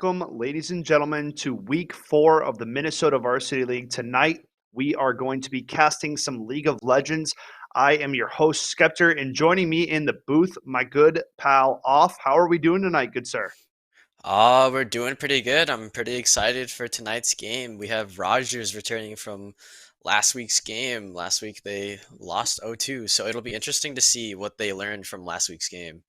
Welcome, ladies and gentlemen, to week 4 of the Minnesota Varsity League. Tonight, we are going to be casting some League of Legends. I am your host, Skeptor, and joining me in the booth, my good pal, Off. How are we doing tonight, good sir? We're doing pretty good. I'm pretty excited for tonight's game. We have Rogers returning from last week's game. Last week they lost 0-2, so it'll be interesting to see what they learned from last week's game.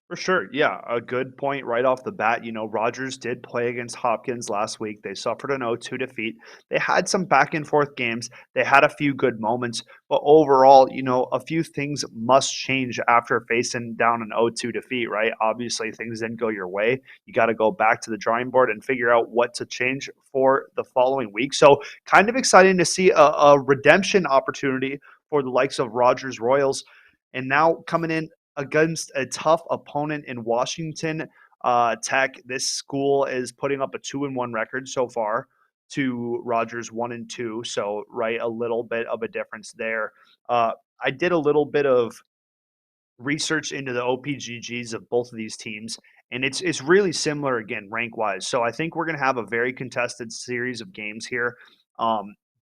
For sure. Yeah, a good point right off the bat. Rogers did play against Hopkins last week. They suffered an 0-2 defeat. They had some back and forth games. They had a few good moments, but overall, a few things must change after facing down an 0-2 defeat, right? Obviously, things didn't go your way. You got to go back to the drawing board and figure out what to change for the following week. So, kind of exciting to see a redemption opportunity for the likes of Rogers Royals. And now coming in against a tough opponent in Washington Tech. This school is putting up a 2-1 record so far to Rogers 1-2. So, right, a little bit of a difference there. I did a little bit of research into the OPGGs of both of these teams, and it's really similar again rank wise. So I think we're going to have a very contested series of games here.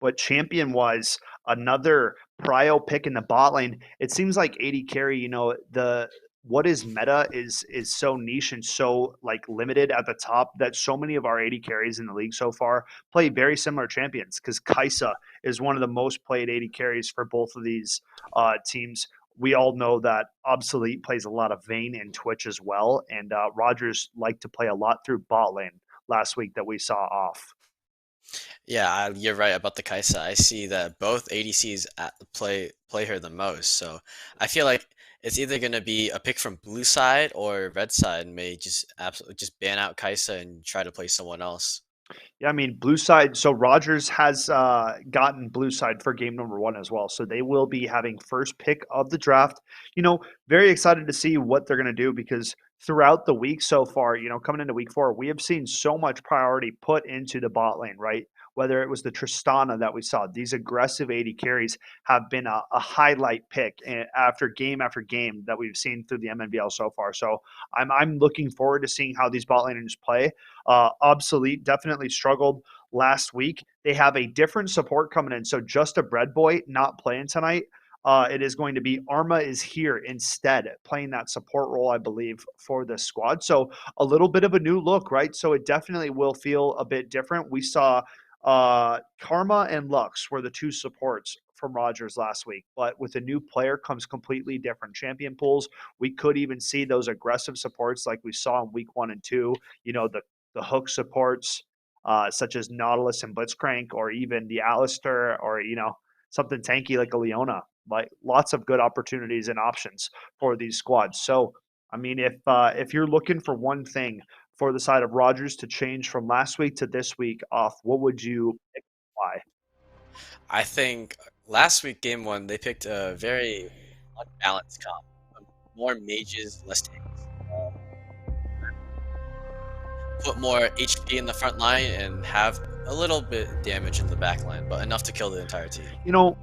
But champion wise, another prio pick in the bot lane. It seems like AD carry. The what is meta is so niche and so like limited at the top that so many of our AD carries in the league so far play very similar champions because Kaisa is one of the most played AD carries for both of these teams. We all know that Obsolete plays a lot of Vayne and Twitch as well, and Rogers liked to play a lot through bot lane last week that we saw off. Yeah, you're right about the Kaisa. I see that both ADCs play her the most, so I feel like it's either going to be a pick from blue side or red side may just absolutely just ban out Kaisa and try to play someone else. Yeah, I mean, blue side. So Rogers has gotten blue side for game number 1 as well. So they will be having first pick of the draft. Very excited to see what they're going to do because throughout the week so far, coming into week 4, we have seen so much priority put into the bot lane, right? Whether it was the Tristana that we saw, these aggressive 80 carries have been a highlight pick after game that we've seen through the Mnvl so far. So I'm looking forward to seeing how these bot laners play. Obsolete definitely struggled last week. They have a different support coming in. So just a bread boy not playing tonight. It is going to be Arma is here instead, playing that support role, I believe, for the squad. So a little bit of a new look, right? So it definitely will feel a bit different. We saw Karma and Lux were the two supports from Rogers last week, but with a new player comes completely different champion pools. We could even see those aggressive supports like we saw in week 1 and 2. The hook supports, such as Nautilus and Blitzcrank, or even the Alistair, or something tanky like a Leona. Like lots of good opportunities and options for these squads. So, I mean, if you're looking for one thing for the side of Rogers to change from last week to this week, off, what would you pick? Why? I think last week, game one, they picked a very unbalanced comp. More mages, less tanks. Put more HP in the front line and have a little bit damage in the back line, but enough to kill the entire team. You know,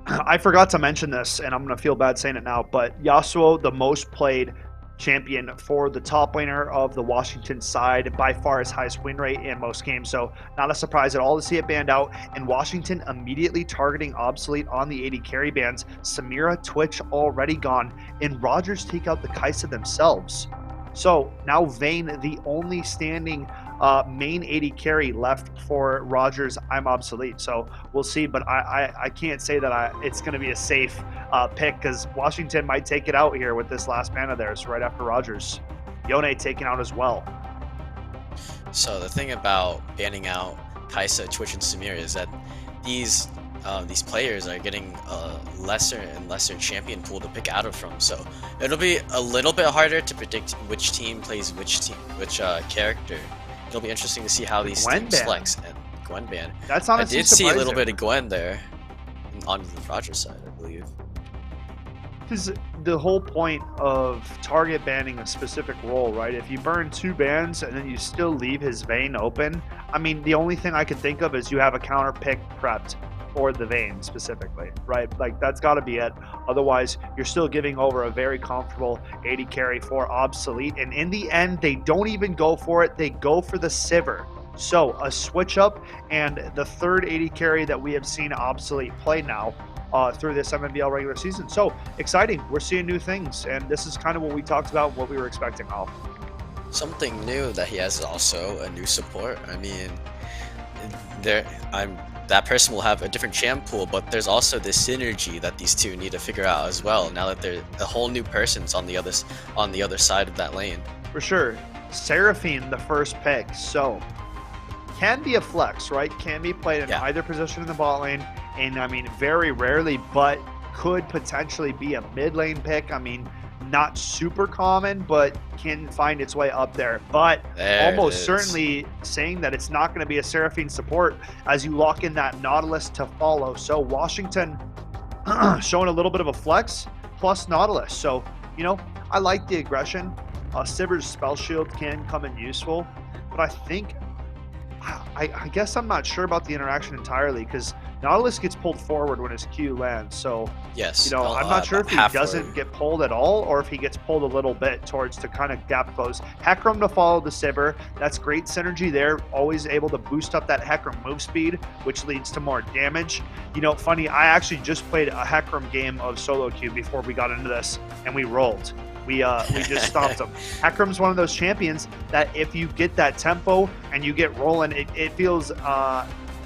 I forgot to mention this, and I'm going to feel bad saying it now, but Yasuo, the most played champion for the top laner of the Washington side, by far his highest win rate in most games. So not a surprise at all to see it banned out. And Washington immediately targeting Obsolete on the 80 carry bans. Samira, Twitch already gone, and Rogers take out the Kaisa themselves. So now Vayne, the only standing main 80 carry left for Rogers. I'm Obsolete, so we'll see. But I can't say that it's going to be a safe pick because Washington might take it out here with this last ban of theirs right after Rogers. Yone taken out as well. So the thing about banning out Kaisa, Twitch, and Samir is that these players are getting a lesser and lesser champion pool to pick out of from. So it'll be a little bit harder to predict which team plays which character. It'll be interesting to see how these teams flex. And Gwen ban. That's honestly I did see a little surprising. bit of Gwen there on the Rogers side, I believe. Because the whole point of target banning a specific role, right? If you burn 2 bans and then you still leave his Vayne open, I mean, the only thing I can think of is you have a counter pick prepped or the Vayne specifically, right? Like that's got to be it. Otherwise, you're still giving over a very comfortable 80 carry for Obsolete. And in the end, they don't even go for it. They go for the Sivir. So a switch up and the third 80 carry that we have seen Obsolete play now through this Mnvl regular season. So exciting. We're seeing new things. And this is kind of what we talked about, what we were expecting of. Something new that he has is also a new support. I mean, there I'm that person will have a different champ pool, but there's also this synergy that these two need to figure out as well. Now that they're a whole new person's on the other side of that lane. For sure. Seraphine, the first pick. So can be a flex, right? Can be played in either position in the bot lane. And I mean, very rarely, but could potentially be a mid lane pick. I mean, not super common, but can find its way up there. But almost certainly saying that it's not going to be a Seraphine support as you lock in that Nautilus to follow. So Washington showing a little bit of a flex plus Nautilus. So, you know, I like the aggression. Sivir's spell shield can come in useful, but I think I guess I'm not sure about the interaction entirely because Nautilus gets pulled forward when his Q lands. So, yes, you know, I'm not sure if he doesn't get pulled at all or if he gets pulled a little bit towards to kind of gap close. Hecarim to follow the Sivir. That's great synergy there. Always able to boost up that Hecarim move speed, which leads to more damage. You know, funny, I actually just played a Hecarim game of solo queue before we got into this and we rolled. We just stopped him. Hecarim's one of those champions that if you get that tempo and you get rolling, it feels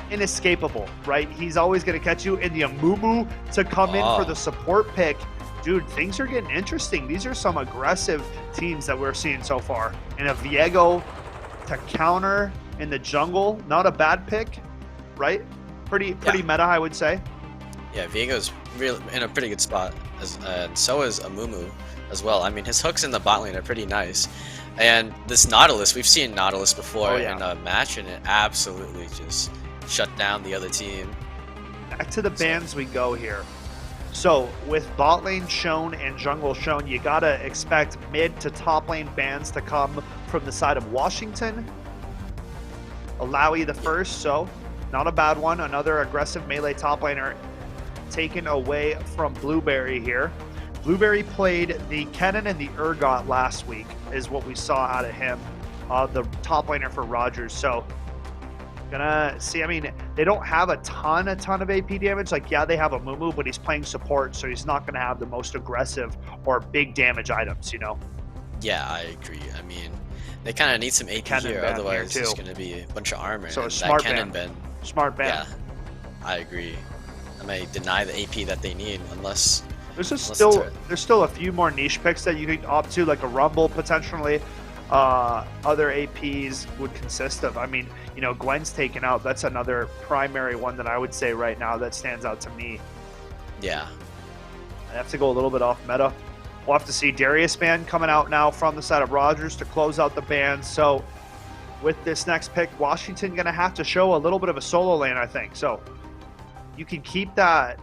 inescapable, right? He's always going to catch you in the Amumu to come in for the support pick. Dude, things are getting interesting. These are some aggressive teams that we're seeing so far. And a Viego to counter in the jungle, not a bad pick, right? Pretty meta, I would say. Yeah, Viego's really in a pretty good spot, and so is Amumu as well. I mean, his hooks in the bot lane are pretty nice. And this Nautilus, we've seen Nautilus before in a match, and it absolutely just shut down the other team. Back to the bans we go here. So with bot lane shown and jungle shown, you gotta expect mid to top lane bans to come from the side of Washington. Alawi the first, so not a bad one. Another aggressive melee top laner taken away from Blueberry here. Blueberry played the Kennen and the Urgot last week is what we saw out of him, the top laner for Rogers. So gonna see, I mean, they don't have a ton of AP damage. Like, yeah, they have a Mumu, but he's playing support, so he's not gonna have the most aggressive or big damage items, you know? Yeah, I agree. I mean, they kind of need some AP here, otherwise it's gonna be a bunch of armor. So a smart ban. Smart ban. Yeah, I agree. I may deny the AP that they need unless... There's still a few more niche picks that you could opt to, like a Rumble potentially. Other APs would consist of. I mean, you know, Gwen's taken out. That's another primary one that I would say right now that stands out to me. Yeah. I have to go a little bit off meta. We'll have to see Darius ban coming out now from the side of Rogers to close out the ban. So with this next pick, Washington going to have to show a little bit of a solo lane, I think. So you can keep that.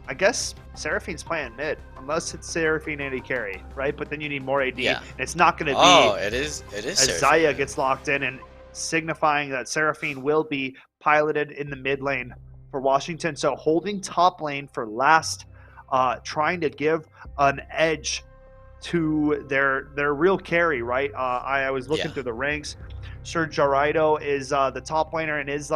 I guess Seraphine's playing mid, unless it's Seraphine AD carry, right? But then you need more AD. Yeah. And it's not going to be. Oh, it is. As Xayah gets locked in and signifying that Seraphine will be piloted in the mid lane for Washington. So holding top lane for last, trying to give an edge to their real carry, right? I was looking through the ranks. Sir Jaraido is the top laner and is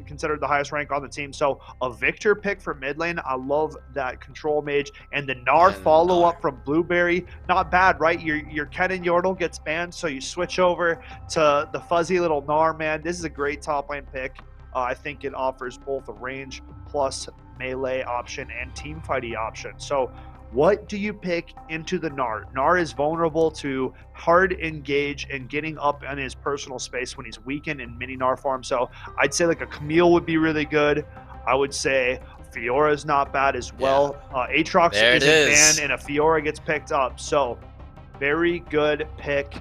considered the highest rank on the team. So a Victor pick for mid lane. I love that control mage. And the Gnar follow-up from Blueberry. Not bad, right? Your Kennen Yordle gets banned, so you switch over to the fuzzy little Gnar, man. This is a great top lane pick. I think it offers both a range plus melee option and team fighty option. So what do you pick into the Gnar? Gnar is vulnerable to hard engage and getting up in his personal space when he's weakened in mini Gnar form. So I'd say like a Camille would be really good. I would say Fiora is not bad as well. Aatrox is banned and a Fiora gets picked up. So very good pick.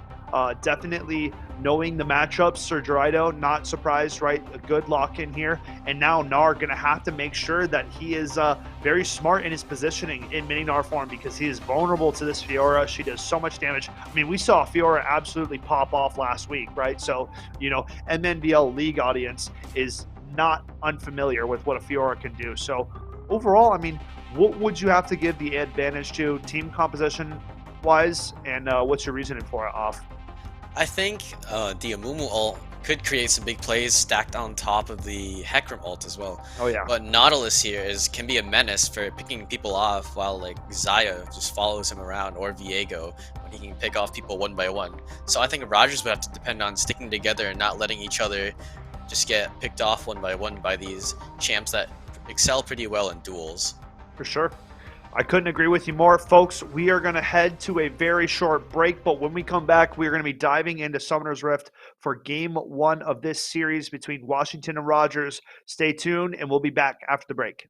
Definitely knowing the matchups, Sir Jaraido, not surprised, right? A good lock in here. And now Gnar going to have to make sure that he is very smart in his positioning in mini Gnar form because he is vulnerable to this Fiora. She does so much damage. I mean, we saw Fiora absolutely pop off last week, right? So, you know, Mnvl League audience is not unfamiliar with what a Fiora can do. So overall, I mean, what would you have to give the advantage to team composition wise, and what's your reasoning for it off? I think the Amumu ult could create some big plays stacked on top of the Hecarim ult as well. Oh yeah, But Nautilus here can be a menace for picking people off while like Zaya just follows him around, or Viego when he can pick off people one by one. So I think Rogers would have to depend on sticking together and not letting each other just get picked off one by these champs that excel pretty well in duels. for sure. I couldn't agree with you more, folks. We are going to head to a very short break, but when we come back, we're going to be diving into Summoner's Rift for game one of this series between Washington and Rogers. Stay tuned, and we'll be back after the break.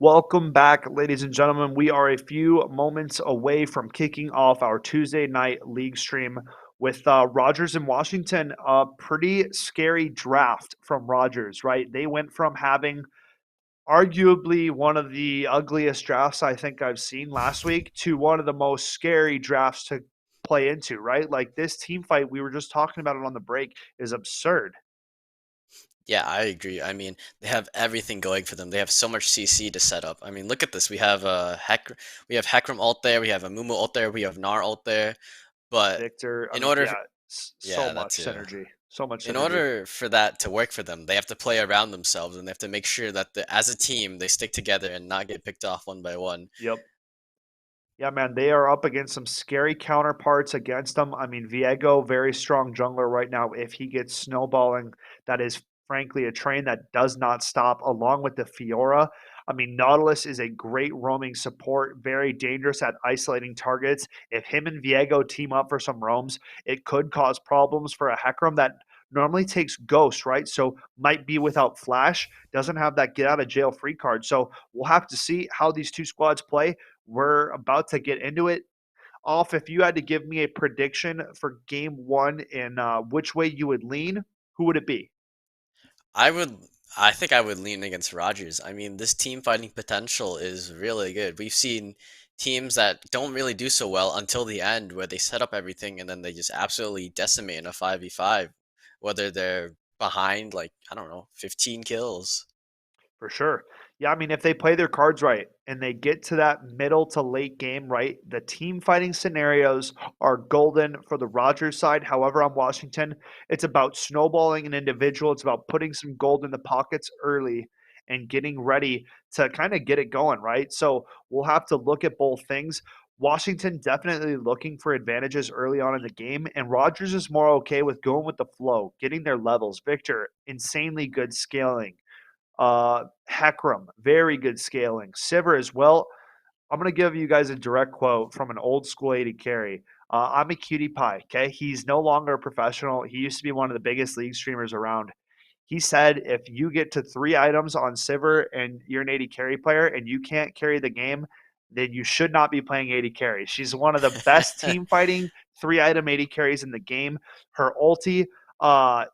Welcome back, ladies and gentlemen. We are a few moments away from kicking off our Tuesday night league stream with Rogers in Washington. A pretty scary draft from Rogers, right? They went from having arguably one of the ugliest drafts I think I've seen last week to one of the most scary drafts to play into, right? Like this team fight, we were just talking about it on the break, is absurd. Yeah, I agree. I mean, they have everything going for them. They have so much CC to set up. I mean, look at this. We have Heckram ult there. We have a Mumu ult there. We have Gnar ult there. But Victor, I in mean, order, yeah, so yeah, that much too. synergy. So much In synergy. order for that to work for them, they have to play around themselves and they have to make sure that as a team they stick together and not get picked off one by one. Yep. Yeah, man, they are up against some scary counterparts against them. I mean, Viego, very strong jungler right now. If he gets snowballing, that is frankly a train that does not stop, along with the Fiora. I mean, Nautilus is a great roaming support, very dangerous at isolating targets. If him and Viego team up for some roams, it could cause problems for a Hecarim that normally takes Ghost, right? So might be without Flash, doesn't have that get out of jail free card. So we'll have to see how these two squads play. We're about to get into it. Off, if you had to give me a prediction for game one and which way you would lean, who would it be? I would I think I would lean against Rodgers. I mean, this team fighting potential is really good. We've seen teams that don't really do so well until the end where they set up everything and then they just absolutely decimate in a 5v5 whether they're behind like, I don't know, 15 kills. For sure. Yeah, I mean, if they play their cards right and they get to that middle to late game, right, the team fighting scenarios are golden for the Rogers side. However, on Washington, it's about snowballing an individual. It's about putting some gold in the pockets early and getting ready to kind of get it going, right? So we'll have to look at both things. Washington definitely looking for advantages early on in the game, and Rogers is more okay with going with the flow, getting their levels. Victor, insanely good scaling. Heckram, very good scaling. Sivir as well. I'm going to give you guys a direct quote from an old school 80 carry. I'm a cutie pie. Okay. He's no longer a professional. He used to be one of the biggest league streamers around. He said if you get to 3 items on Sivir and you're an 80 carry player and you can't carry the game, then you should not be playing 80 carry. She's one of the best team fighting 3 item 80 carries in the game. Her ulti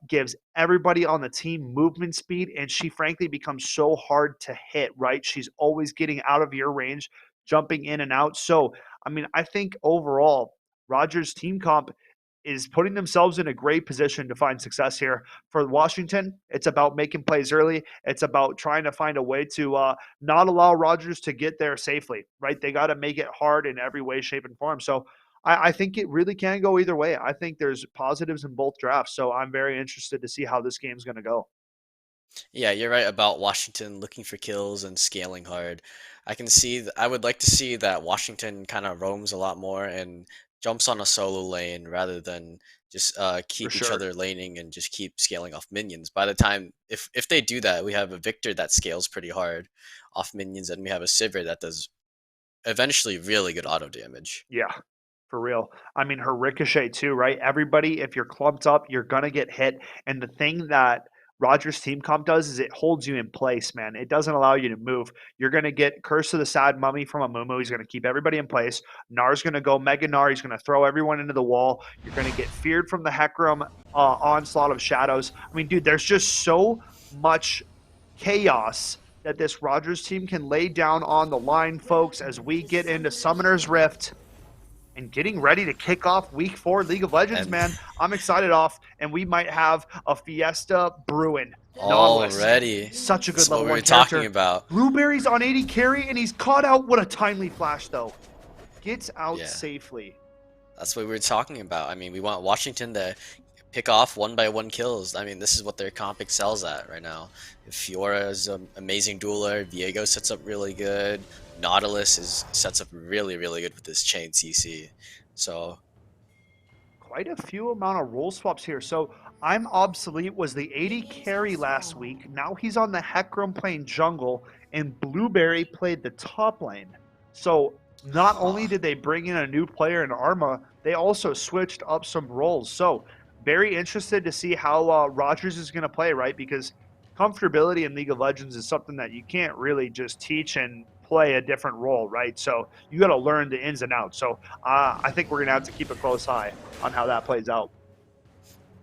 gives everybody on the team movement speed, and she frankly becomes so hard to hit, right? She's always getting out of your range, jumping in and out. So, I mean, I think overall, Rogers' team comp is putting themselves in a great position to find success here. For Washington, it's about making plays early. It's about trying to find a way to not allow Rogers to get there safely, right? They got to make it hard in every way, shape, and form. So I think it really can go either way. I think there's positives in both drafts. So I'm very interested to see how this game's going to go. Yeah, you're right about Washington looking for kills and scaling hard. I would like to see that Washington kind of roams a lot more and jumps on a solo lane rather than just For keep each sure. other laning and just keep scaling off minions. By the time if they do that, we have a Victor that scales pretty hard off minions and we have a Sivir that does eventually really good auto damage. Yeah, for real. I mean, her ricochet too, right? Everybody, if you're clumped up, you're gonna get hit. And the thing that Rogers team comp does is it holds you in place, man. It doesn't allow you to move. You're gonna get Curse of the Sad Mummy from a Mumu. He's gonna keep everybody in place. Nar's gonna go Mega Nar. He's gonna throw everyone into the wall. You're gonna get feared from the Hecarim onslaught of shadows. I mean, dude, there's just so much chaos that this Rogers team can lay down on the line, folks, as we get into Summoner's Rift and getting ready to kick off week 4 League of Legends, And man. I'm excited off, and we might have a fiesta brewing. Nautilus, already, such a this good is what level we were 1 talking character. about. Blueberries on 80 carry, and he's caught out. What a timely flash, though. Gets out Yeah. safely. That's what we were talking about. I mean, we want Washington to pick off one by one kills. I mean, this is what their comp excels at right now. Fiora is an amazing dueler. Viego sets up really good. Nautilus sets up really good with this chain CC. So Quite a few amount of role swaps here. So I'm obsolete was the 80 carry last week. Now he's on the Hecarim playing jungle, and Blueberry played the top lane. So not only huh. did they bring in a new player in Arma, they also switched up some roles. So very interested to see how Rogers is going to play, right? Because comfortability in League of Legends is something that you can't really just teach and play a different role, right? So you got to learn the ins and outs. So I think we're gonna have to keep a close eye on how that plays out.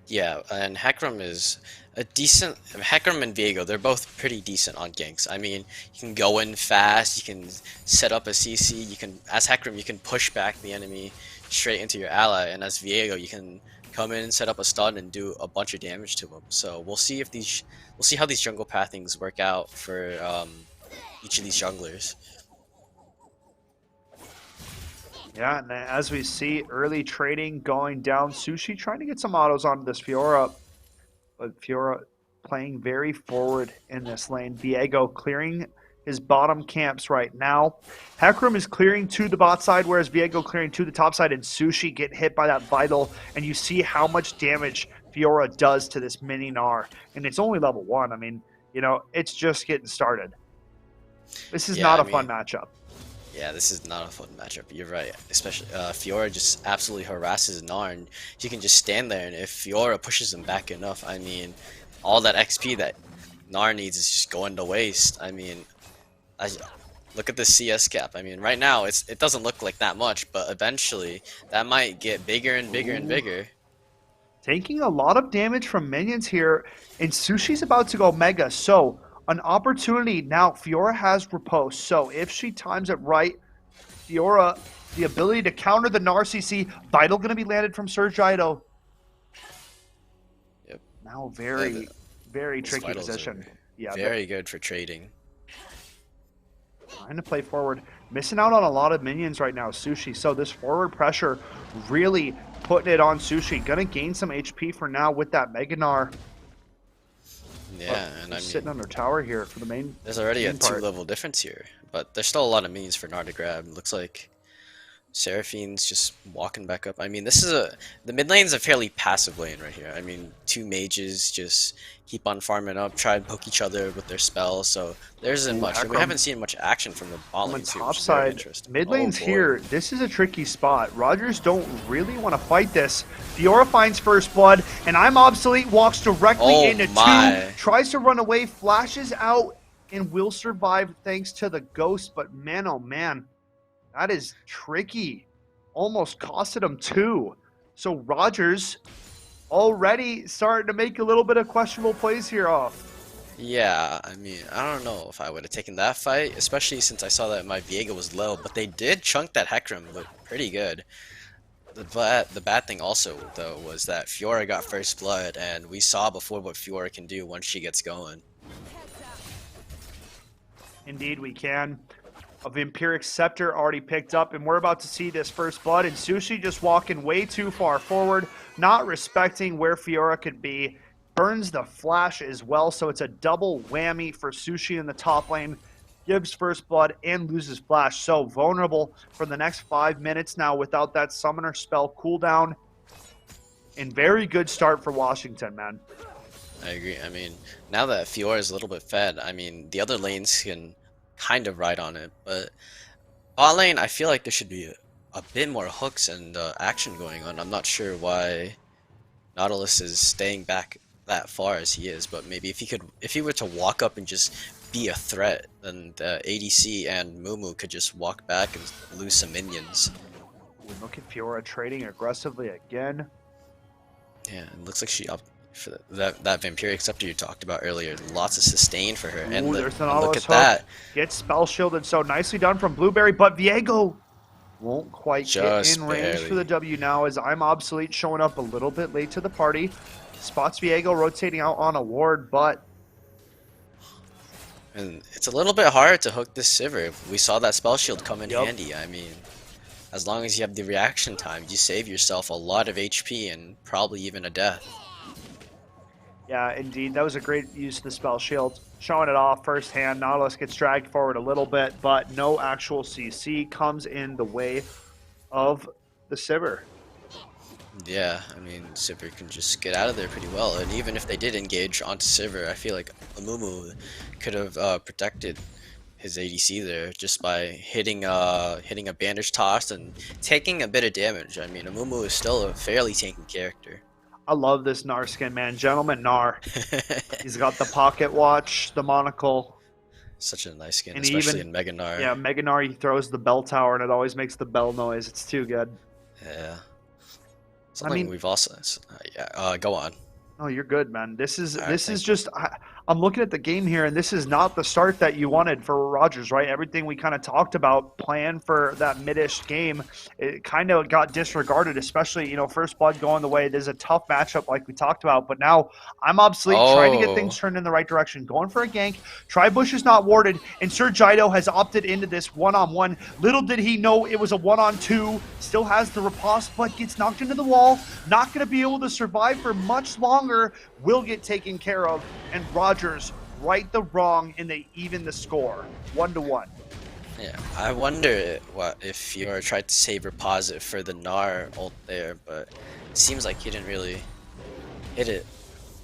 Yeah, and Hecarim is a decent. Hecarim and Viego, they're both pretty decent on ganks. I mean, you can go in fast, you can set up a CC, you can, as Hecarim, you can push back the enemy straight into your ally, and as Viego, you can come in, set up a stun, and do a bunch of damage to him. So we'll see how these jungle pathings work out for each of these junglers. Yeah, and as we see early trading going down, Sushi trying to get some autos onto this Fiora, but Fiora playing very forward in this lane. Viego clearing his bottom camps right now. Hecarim is clearing to the bot side, whereas Viego clearing to the top side, and Sushi get hit by that Vital, and you see how much damage Fiora does to this mini Gnar. And it's only level 1. I mean, it's just getting started. This is Yeah, not I a fun mean, matchup. yeah, this is not a fun matchup. You're right. Especially Fiora just absolutely harasses Gnar, and he can just stand there. And if Fiora pushes him back enough, I mean, all that XP that Gnar needs is just going to waste. I mean, look at the CS cap. I mean, right now it doesn't look like that much, but eventually that might get bigger and bigger and bigger. Taking a lot of damage from minions here, and Sushi's about to go Mega. So an opportunity now. Fiora has riposte. So if she times it right, Fiora, the ability to counter the Gnar CC. Vital going to be landed from Surge Ido. Yep. Now Yeah, very those tricky vitals position. are Yeah, very good for trading. trying to play forward. Missing out on a lot of minions right now, Sushi. So this forward pressure really putting it on Sushi. Going to gain some HP for now with that Mega Gnar. Yeah, and I Sitting mean, under tower here for the main. there's already a main part. 2-level difference here, but there's still a lot of minions for Gnar to grab. Looks like Seraphine's just walking back up. I mean, the mid lane's a fairly passive lane right here. I mean, two mages just keep on farming up, try and poke each other with their spells. So there isn't much. And we haven't seen much action from the bot On the lane too, top which is very side, interesting. mid Oh lane's boy. here. This is a tricky spot. Rogers don't really want to fight this. Fiora finds first blood, and I'm obsolete. Walks directly Oh into my. 2. Tries to run away, flashes out, and will survive thanks to the ghost. But man, oh man, that is tricky. Almost costed him 2. So Rogers already starting to make a little bit of questionable plays here off. Yeah, I mean, I don't know if I would have taken that fight, especially since I saw that my Viego was low, but they did chunk that Hecarim pretty good. The bad thing also, though, was that Fiora got first blood, and we saw before what Fiora can do once she gets going. Indeed, we can. A Vampiric Scepter already picked up, and we're about to see this first blood, and Sushi just walking way too far forward, not respecting where Fiora could be. Burns the flash as well, so it's a double whammy for Sushi in the top lane. Gives first blood and loses flash, so vulnerable for the next 5 minutes now without that summoner spell cooldown. And very good start for Washington, man. I agree. I mean, now that Fiora is a little bit fed, I mean, the other lanes can kind of ride on it, but bot lane, I feel like there should be a bit more hooks and action going on. I'm not sure why Nautilus is staying back that far as he is, but maybe if he were to walk up and just be a threat, then the ADC and Mumu could just walk back and lose some minions. Look at Fiora trading aggressively again. Yeah, it looks like she opted for that Vampiric Scepter you talked about earlier. Lots of sustain for her, and, Ooh, there's an and look Nautilus at that. Gets spell shielded, so nicely done from Blueberry, but Viego won't quite get Just in range barely. for the W now as I'm obsolete showing up a little bit late to the party. Spots Viego rotating out on a ward, but And it's a little bit hard to hook this Sivir. We saw that spell shield come in Yup. handy. I mean, as long as you have the reaction time, you save yourself a lot of HP and probably even a death. yeah, indeed, that was a great use of the spell shield. Showing it off firsthand. Nautilus gets dragged forward a little bit, but no actual CC comes in the way of the Sivir. Yeah, I mean, Sivir can just get out of there pretty well. And even if they did engage onto Sivir, I feel like Amumu could have protected his ADC there just by hitting a bandage toss and taking a bit of damage. I mean, Amumu is still a fairly tanky character. I love this Gnar skin, man. Gentleman Gnar. He's got the pocket watch, the monocle, Such a nice skin, and especially even, in Mega Gnar. yeah, Mega Gnar, he throws the bell tower and it always makes the bell noise. It's too good. Yeah. I Something mean, we've also. Yeah. Go on. oh, you're good, man. This is All right. this is Thank you. just I'm looking at the game here, and this is not the start that you wanted for Rogers, right? Everything we kind of talked about, plan for that mid-ish game, it kind of got disregarded, especially, first blood going the way. It is a tough matchup like we talked about, but now I'm obsolete, trying to get things Oh. turned in the right direction, going for a gank. Tribush is not warded, and Sir Jido has opted into this one-on-one. Little did he know it was a one-on-two. Still has the riposte, but gets knocked into the wall. Not going to be able to survive for much longer. Will get taken care of, and Rogers right the wrong, and they even the score 1-1. Yeah. I wonder what if you tried to save reposit for the Gnar ult there, but it seems like he didn't really hit it.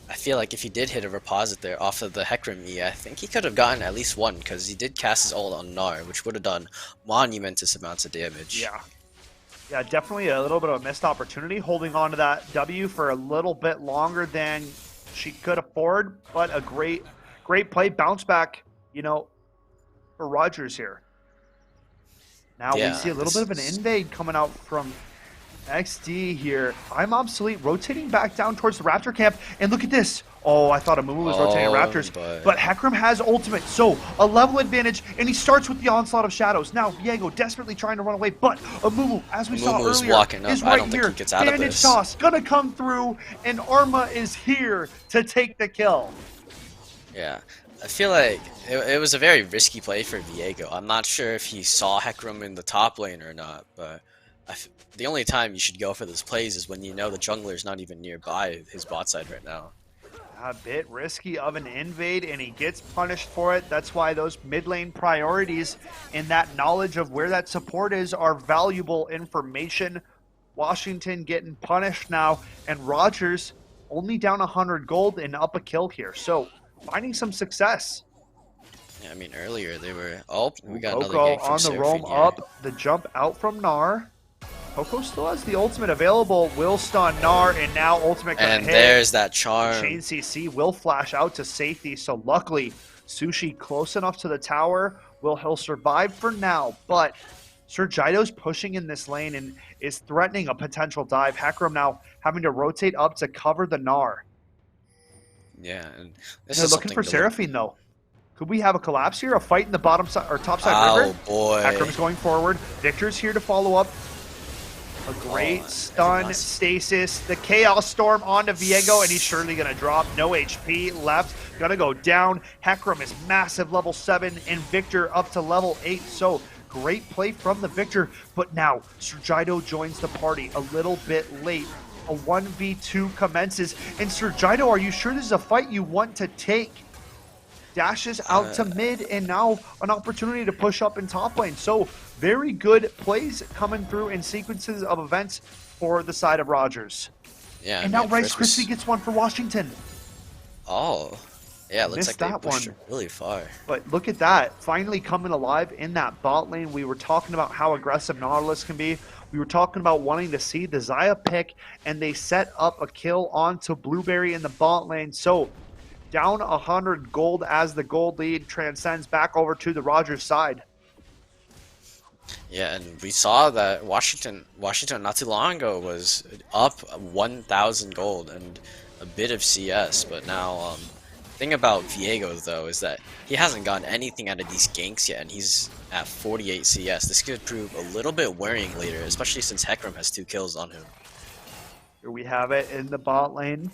I feel like if he did hit a reposit there off of the Hecarim E, I think he could have gotten at least one, because he did cast his ult on Gnar, which would have done monumentous amounts of damage. Yeah, definitely a little bit of a missed opportunity, holding on to that W for a little bit longer than she could afford, but a great play, bounce back, for Rogers here. Now we see a little bit of an invade coming out from XD here. I'm obsolete, rotating back down towards the Raptor camp, and look at this. Oh, I thought Amumu was rotating Raptors, but Hecarim has ultimate, so a level advantage, and he starts with the Onslaught of Shadows. Now, Viego desperately trying to run away, but Amumu, as we saw earlier, is right here. Bandage toss, gonna come through, and Arma is here to take the kill. Yeah, I feel like it was a very risky play for Viego. I'm not sure if he saw Hecarim in the top lane or not, but the only time you should go for those plays is when you know the jungler's not even nearby his bot side right now. A bit risky of an invade, and he gets punished for it. That's why those mid lane priorities and that knowledge of where that support is are valuable information. Washington getting punished now, and Rogers only down 100 gold and up a kill here. So finding some success. Yeah, I mean earlier they were. Oh, we got Coco another gank from on the roam here. up, the jump out from Gnar. Coco still has the ultimate available, will stun Gnar, and now ultimate gonna and hit. There's that charm. Chain CC will flash out to safety, so luckily Sushi close enough to the tower. He'll survive for now, but Sir Jido's pushing in this lane and is threatening a potential dive. Hecarim now having to rotate up to cover the Gnar. Yeah, and They're looking for Seraphine though. Could we have a collapse here? A fight in the bottom side or top side river? Oh boy. Hecarim's going forward. Victor's here to follow up. A great stun, stasis, the Chaos Storm onto Viego, and he's surely going to drop. No HP left, going to go down. Hecarim is massive, level 7, and Victor up to level 8. So great play from the Victor, but now Sir Jido joins the party a little bit late. A 1v2 commences, and Sir Jido, are you sure this is a fight you want to take? Dashes out to mid, and now an opportunity to push up in top lane. So very good plays coming through in sequences of events for the side of Rogers. Yeah, and now Rice Krispie gets one for Washington. Oh, yeah, it looks like they pushed it really far. But look at that, finally coming alive in that bot lane. We were talking about how aggressive Nautilus can be. We were talking about wanting to see the Xayah pick, and they set up a kill onto Blueberry in the bot lane. So down 100 gold as the gold lead transcends back over to the Rogers side. Yeah, and we saw that Washington not too long ago was up 1,000 gold and a bit of CS, but now thing about Viego though is that he hasn't gotten anything out of these ganks yet, and he's at 48 CS. This could prove a little bit worrying later, especially since Hecarim has 2 kills on him. Here we have it in the bot lane.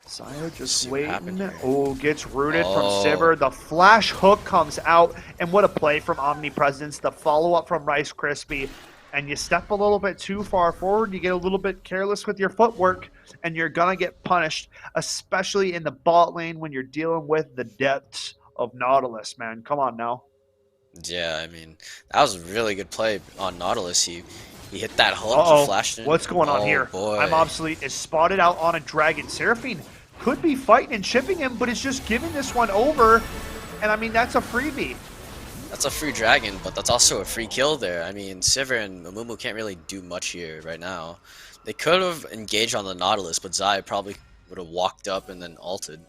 Xayah just waiting. Oh, gets rooted from Sivir. The flash hook comes out, and what a play from Omnipresence. The follow-up from Rice Krispie, and you step a little bit too far forward, you get a little bit careless with your footwork, and you're gonna get punished, especially in the bot lane when you're dealing with the depths of Nautilus, man. Come on now. Yeah, I mean, that was a really good play on Nautilus. He hit that hook, he flashed in. What's going on here? Boy. I'm obsolete is spotted out on a dragon. Seraphine could be fighting and chipping him, but it's just giving this one over. And I mean, that's a freebie. That's a free dragon, but that's also a free kill there. I mean, Sivir and Amumu can't really do much here right now. They could have engaged on the Nautilus, but Zai probably would have walked up and then ulted.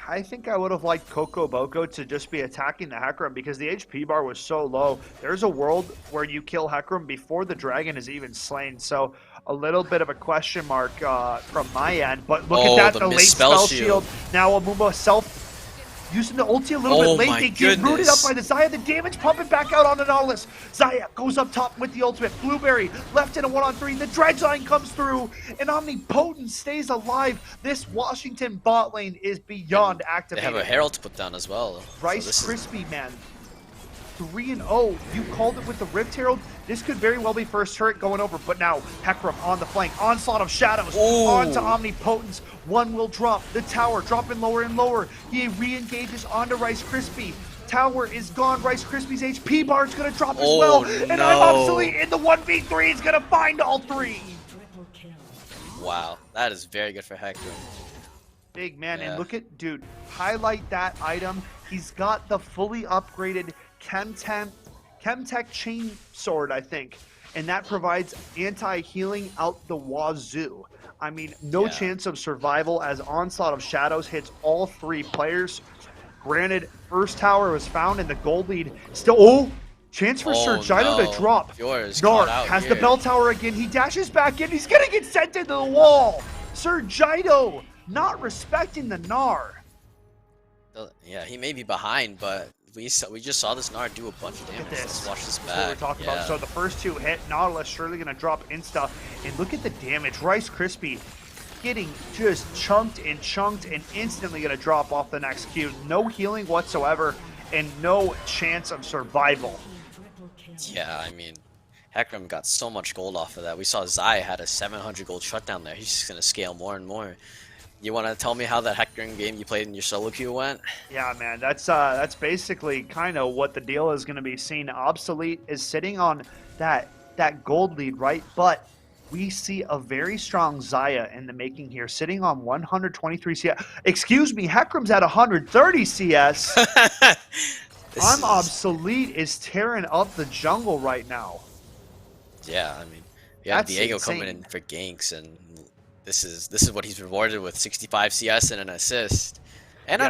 I think I would have liked Coco Boko to just be attacking the Hecarim because the HP bar was so low. There's a world where you kill Hecarim before the dragon is even slain. So a little bit of a question mark from my end. But look at Oh, that, the the late misspell spell shield. shield. Now Amuma using the ulti a little bit Oh late. my They get rooted up goodness. by the Xayah. The damage pumping back out on the Nautilus. Xayah goes up top with the ultimate. Blueberry left in a 1-on-3. The dredge line comes through, and Omnipotent stays alive. This Washington bot lane is beyond And they activated. have a Herald to put down as well. Rice So this Crispy, man. 3-0. You called it with the Rift Herald. This could very well be first turret going over, but now Hecarim on the flank. Onslaught of Shadows onto Omnipotence. One will drop. The tower dropping lower and lower. He re-engages onto Rice Krispie. Tower is gone. Rice Krispie's HP bar is going to drop as well. And I'm obsolete in the 1v3. He's going to find all three. Wow, that is very good for Hector. Big man, Yeah. and look at, dude, highlight that item. He's got the fully upgraded Chemtech Chain Sword, I think, and that provides anti-healing out the wazoo. I mean, no chance of survival as Onslaught of Shadows hits all three players. Granted, first tower was found in the gold lead. Still, chance for Sir Gido to drop. Nar has the bell tower again. He dashes back in. He's going to get sent into the wall. Sir Gido not respecting the Gnar. Yeah, he may be behind, but we just saw this Gnar do a bunch of damage. Let's watch this back. That's what we're talking about. So the first two hit, Nautilus surely going to drop insta. And look at the damage. Rice Krispie getting just chunked and instantly going to drop off the next Q. No healing whatsoever and no chance of survival. Yeah, I mean, Hecarim got so much gold off of that. We saw Zai had a 700 gold shutdown there. He's just going to scale more and more. You want to tell me how that Hecarim game you played in your solo queue went? Yeah, man, that's basically kind of what the deal is going to be seen. Obsolete is sitting on that gold lead, right? But we see a very strong Xayah in the making here, sitting on 123 CS. Excuse me, Hecarim's at 130 CS. Obsolete is tearing up the jungle right now. Yeah, I mean, we have Diego coming in for ganks, and this is what he's rewarded with: 65 CS and an assist, and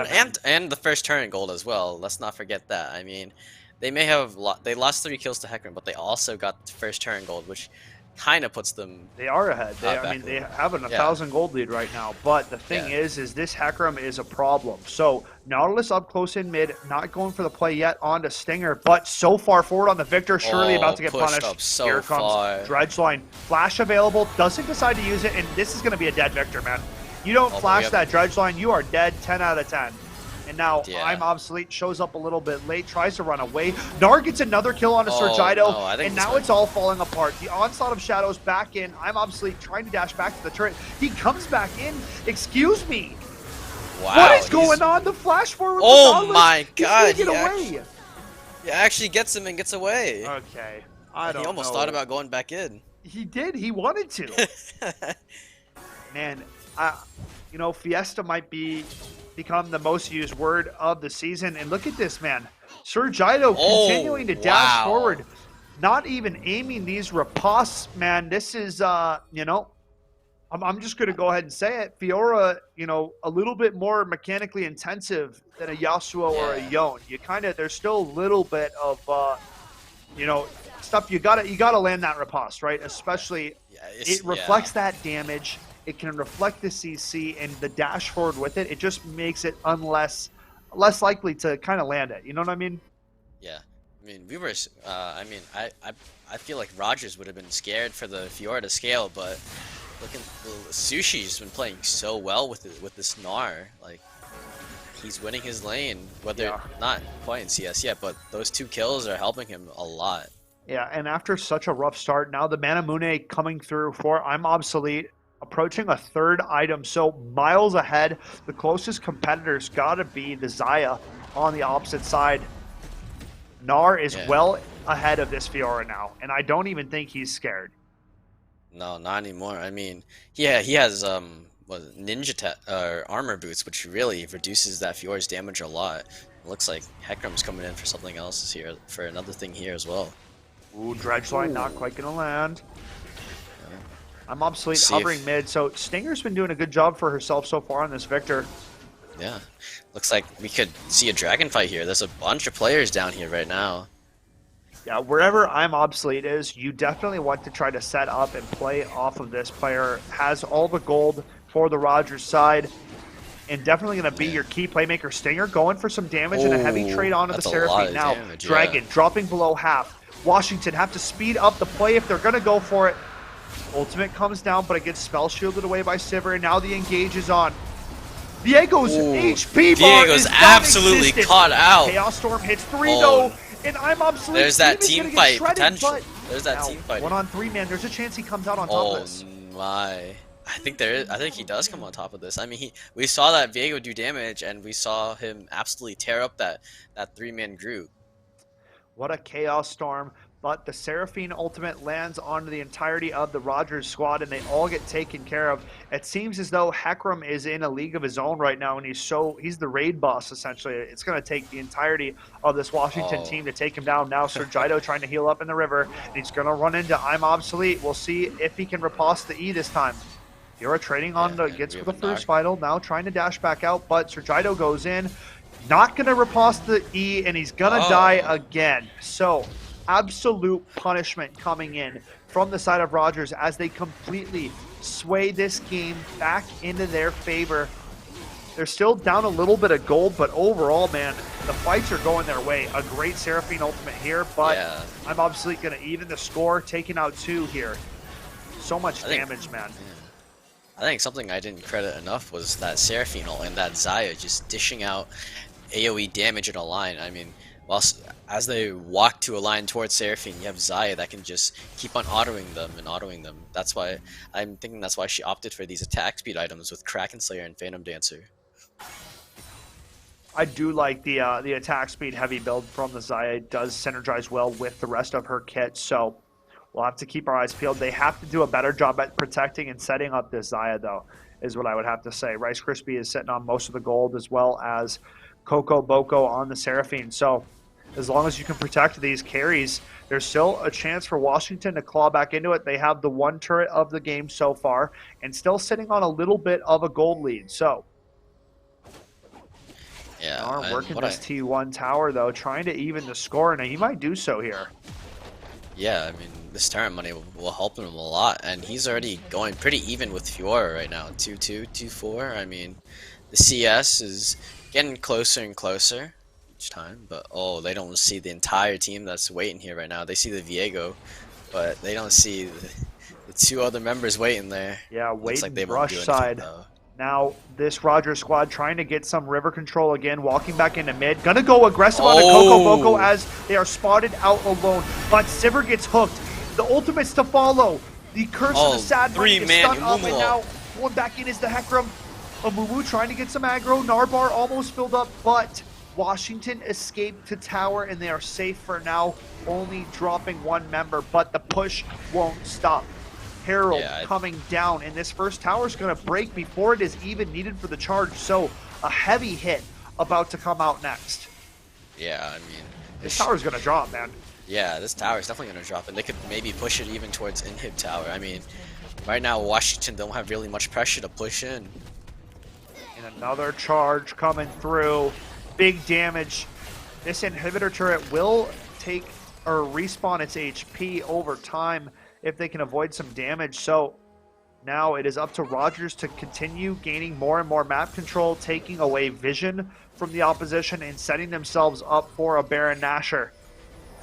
and the first turn gold as well. Let's not forget that. I mean, they may have they lost 3 kills to Hecarim, but they also got first turn gold, which kind of puts them. They are ahead. I mean, they have an 1,000 gold lead right now. But the thing is this Hecarim is a problem. So Nautilus up close in mid, not going for the play yet onto Stinger, but so far forward on the Victor, surely about to get punished. Up so Here comes far. Dredge Line. Flash available, doesn't decide to use it, and this is going to be a dead Victor, man. You don't flash that Dredge Line, you are dead 10 out of 10. And now I'm obsolete, shows up a little bit late, tries to run away. Gnar gets another kill onto Sir Gido, and now it's all falling apart. The Onslaught of Shadows back in. I'm obsolete, trying to dash back to the turret. He comes back in. Excuse me. Wow. What is going on? The flash forward. Oh my god. He away. He actually gets him and gets away. Okay. I don't know. He almost thought about going back in. He did. He wanted to. Man, you know, Fiesta might become the most used word of the season. And look at this, man. Sir Gido continuing to dash forward, not even aiming these riposts, man. This is, you know, I'm just going to go ahead and say it. Fiora, you know, a little bit more mechanically intensive than a Yasuo or a Yone. You kind of, there's still a little bit of, you know, stuff you gotta land that riposte, right? Especially, it reflects that damage. It can reflect the CC and the dash forward with it. It just makes it less likely to kind of land it. You know what I mean? Yeah. I mean, we were. I mean, I feel like Rogers would have been scared for the Fiora to scale, but looking, Sushi's been playing so well with this Gnar. Like, he's winning his lane, whether not quite in CS yet, but those 2 kills are helping him a lot. Yeah, and after such a rough start, now the Manamune coming through for I'm obsolete. Approaching a 3rd item, so miles ahead. The closest competitor's got to be the Xayah on the opposite side. Gnar is well ahead of this Fiora now, and I don't even think he's scared. No, not anymore. I mean, he has ninja armor boots, which really reduces that Fiora's damage a lot. Looks like Heckram's coming in for something else here, for another thing here as well. Ooh, dredge line not quite gonna land. I'm obsolete See hovering if, mid, so Stinger's been doing a good job for herself so far on this Victor. yeah, looks like we could see a dragon fight here. There's a bunch of players down here right now. Yeah, wherever I'm obsolete is, you definitely want to try to set up and play off of this player. Has all the gold for the Rogers side, and definitely going to be your key playmaker. Stinger going for some damage and a heavy trade onto the Seraphine. Now, damage, Dragon dropping below half. Washington have to speed up the play if they're going to go for it. Ultimate comes down, but it gets spell shielded away by Sivir, and now the engage is on. Diego's HP bar Diego's is absolutely caught out. Chaos Storm hits 3 though, and I'm obsolete. There's that Steven team fight shredded, potential. There's that team fight. 1-on-3, man. There's a chance he comes out on top of this. Oh my! I think he does come on top of this. I mean, we saw that Diego do damage, and we saw him absolutely tear up that 3-man group. What a Chaos Storm. But the Seraphine ultimate lands onto the entirety of the Rogers squad, and they all get taken care of. It seems as though Heckram is in a league of his own right now, and he's the raid boss, essentially. It's going to take the entirety of this Washington team to take him down. Now Sergido trying to heal up in the river, and he's going to run into I'm obsolete. We'll see if he can riposte the E this time. Fiora trading on gets for the first vital, now trying to dash back out, but Sergido goes in. Not going to riposte the E, and he's going to die again. So absolute punishment coming in from the side of Rogers as they completely sway this game back into their favor. They're still down a little bit of gold, but overall, man, the fights are going their way. A great Seraphine ultimate here, but I'm obviously going to even the score, taking out 2 here. So much damage, man. I think something I didn't credit enough was that Seraphine ult and that Xayah just dishing out AoE damage in a line. I mean, as they walk to a line towards Seraphine, you have Xayah that can just keep on autoing them and autoing them. That's why I'm thinking that's why she opted for these attack speed items with Kraken Slayer and Phantom Dancer. I do like the attack speed heavy build from the Xayah. It does synergize well with the rest of her kit, so we'll have to keep our eyes peeled. They have to do a better job at protecting and setting up this Xayah, though, is what I would have to say. Rice Krispie is sitting on most of the gold, as well as Coco Boko on the Seraphine. So as long as you can protect these carries, there's still a chance for Washington to claw back into it. They have the 1 turret of the game so far and still sitting on a little bit of a gold lead. So are working this T1 tower, though, trying to even the score, and he might do so here. Yeah, I mean, this tournament money will help him a lot, and he's already going pretty even with Fiora right now. 2-2, 2-4. I mean, the CS is getting closer and closer each time, but they don't see the entire team that's waiting here right now. They see the Viego, but they don't see the 2 other members waiting there. Yeah, waiting like they rush side. Now this Rogers squad trying to get some river control again, walking back into mid. Gonna go aggressive on the Coco Boko as they are spotted out alone, but Sivir gets hooked. The ultimates to follow. The curse of the sad money gets stunned up, and now going back in is the Heckram. Amumu trying to get some aggro. Narbar almost filled up, but Washington escaped to tower, and they are safe for now, only dropping 1 member, but the push won't stop. Herald coming down, and this first tower is going to break before it is even needed for the charge, so a heavy hit about to come out next. Yeah, I mean, this tower is going to drop, man. Yeah, this tower is definitely going to drop, and they could maybe push it even towards Inhib tower. I mean, right now Washington don't have really much pressure to push in. And another charge coming through. Big damage. This inhibitor turret will take or respawn its HP over time if they can avoid some damage. So now it is up to Rogers to continue gaining more and more map control, taking away vision from the opposition and setting themselves up for a Baron Nashor.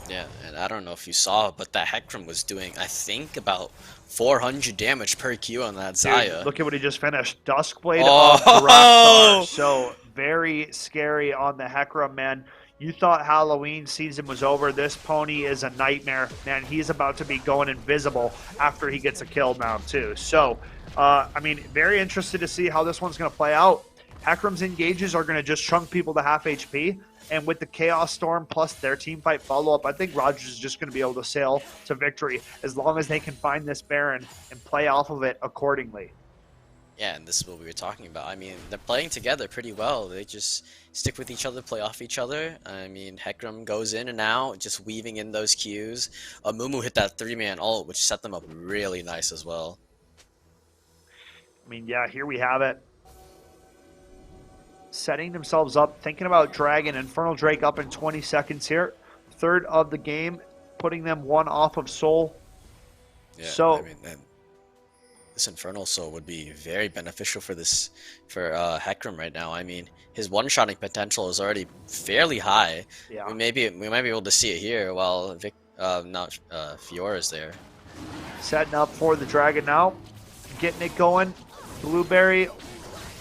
Yeah, and I don't know if you saw, but that Heckram was doing, I think, about 400 damage per Q on that Xayah. Dude, look at what he just finished. Duskblade of Raptor. So very scary on the Heckram, man. You thought Halloween season was over. This pony is a nightmare. Man, he's about to be going invisible after he gets a kill now, too. So, I mean, very interested to see how this one's going to play out. Heckram's engages are going to just chunk people to half HP. And with the Chaos Storm plus their team fight follow-up, I think Rogers is just going to be able to sail to victory as long as they can find this Baron and play off of it accordingly. Yeah, and this is what we were talking about. I mean, they're playing together pretty well. They just stick with each other, play off each other. I mean, Hecarim goes in and out, just weaving in those cues. Mumu hit that three-man ult, which set them up really nice as well. I mean, yeah, here we have it. Setting themselves up, thinking about Dragon. Infernal Drake up in 20 seconds here. Third of the game, putting them one off of Soul. Yeah, I So, mean, and this Infernal Soul would be very beneficial for Hecarim right now. I mean, his one-shotting potential is already fairly high. yeah. We might be able to see it here while Fiora is there. Setting up for the Dragon now. Getting it going. Blueberry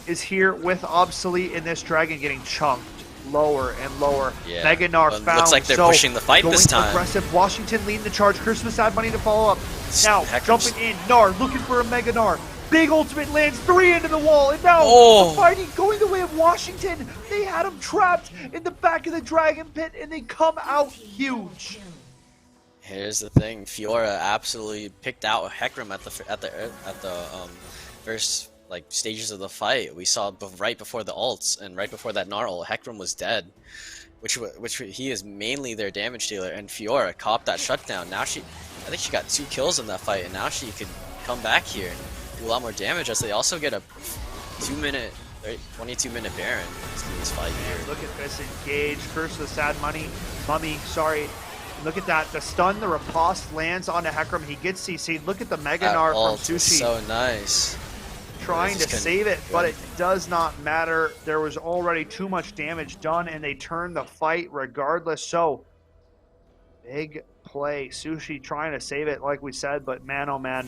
is here with Obsolete, and this Dragon getting chunked lower and lower. Yeah. Mega Gnar Well, found. looks like they're pushing the fight this time. Aggressive. Washington leading the charge. Christmas had money to follow up. Now, Hecarim's jumping in. Gnar looking for a Mega Gnar. Big ultimate lands 3 into the wall, and now the fighting going the way of Washington. They had him trapped in the back of the Dragon Pit, and they come out huge. Here's the thing: Fiora absolutely picked out Hecarim at the first like stages of the fight. We saw right before the ults and right before that Gnar ult, Hecarim was dead, which he is mainly their damage dealer. And Fiora copped that shutdown. Now I think she got 2 kills in that fight, and now she could come back here and do a lot more damage. As they also get a 22-minute Baron in this fight here. Look at this engage. Curse of the Sad Mummy. Sorry. Look at that. The stun, the riposte lands onto Hecarim. He gets CC'd. Look at the Mega Gnar from Sushi. So nice. Trying to save it, but it does not matter. There was already too much damage done, and they turned the fight regardless. So, big play. Sushi trying to save it, like we said, but man, oh man.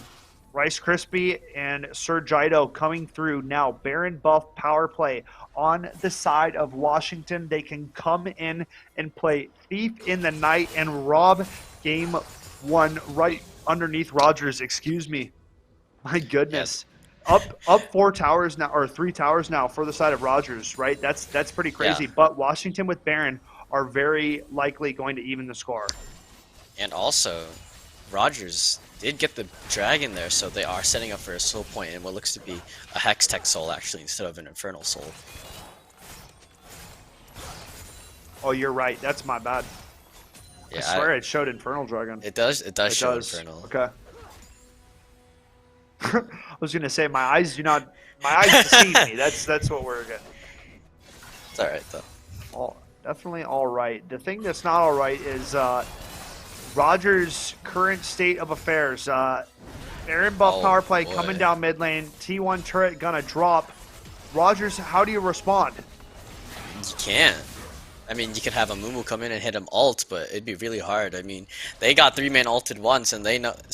Rice Krispie and Sir Jido coming through now. Baron buff power play on the side of Washington. They can come in and play Thief in the Night and rob game 1 right underneath Rogers. Excuse me. My goodness. Yes. Up 4 towers now, or 3 towers now for the side of Rogers, right? That's pretty crazy. Yeah. But Washington with Baron are very likely going to even the score. And also, Rogers did get the Dragon there, so they are setting up for a soul point in what looks to be a Hex Tech Soul, actually, instead of an Infernal Soul. Oh, you're right. That's my bad. Yeah, I swear it showed Infernal Dragon. It does show Infernal. Okay. I was gonna say my eyes deceive me. That's what we're getting. It's alright though. Definitely alright. The thing that's not alright is Rogers' current state of affairs. Baron buff power play coming down mid lane. T1 turret gonna drop. Rogers, how do you respond? You can't. I mean, you could have a Mumu come in and hit him ult, but it'd be really hard. I mean, they got 3-man ulted once, and they know what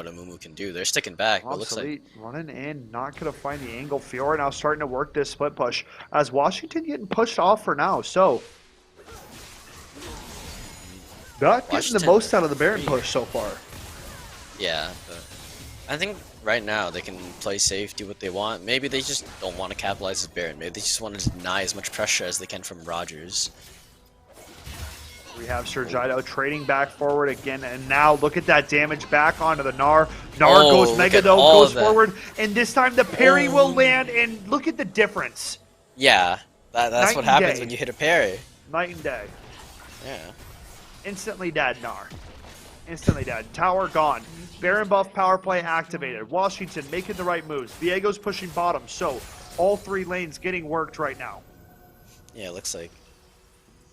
a Mumu can do. They're sticking back. But looks like running in, not gonna find the angle. Fiora now starting to work this split push as Washington getting pushed off for now. So not getting the most out of the Baron push so far. Yeah, but I think right now they can play safe, do what they want. Maybe they just don't want to capitalize as Baron. Maybe they just want to deny as much pressure as they can from Rogers. We have Sir Jido trading back forward again, and now look at that damage back onto the Gnar. Gnar goes Mega though, goes forward, and this time the parry will land, and look at the difference. Yeah, that's what happens when you hit a parry. Night and day. Yeah. Instantly dead, Gnar. Instantly dead. Tower gone. Baron buff power play activated. Washington making the right moves. Viego's pushing bottom, so all 3 lanes getting worked right now. Yeah, it looks like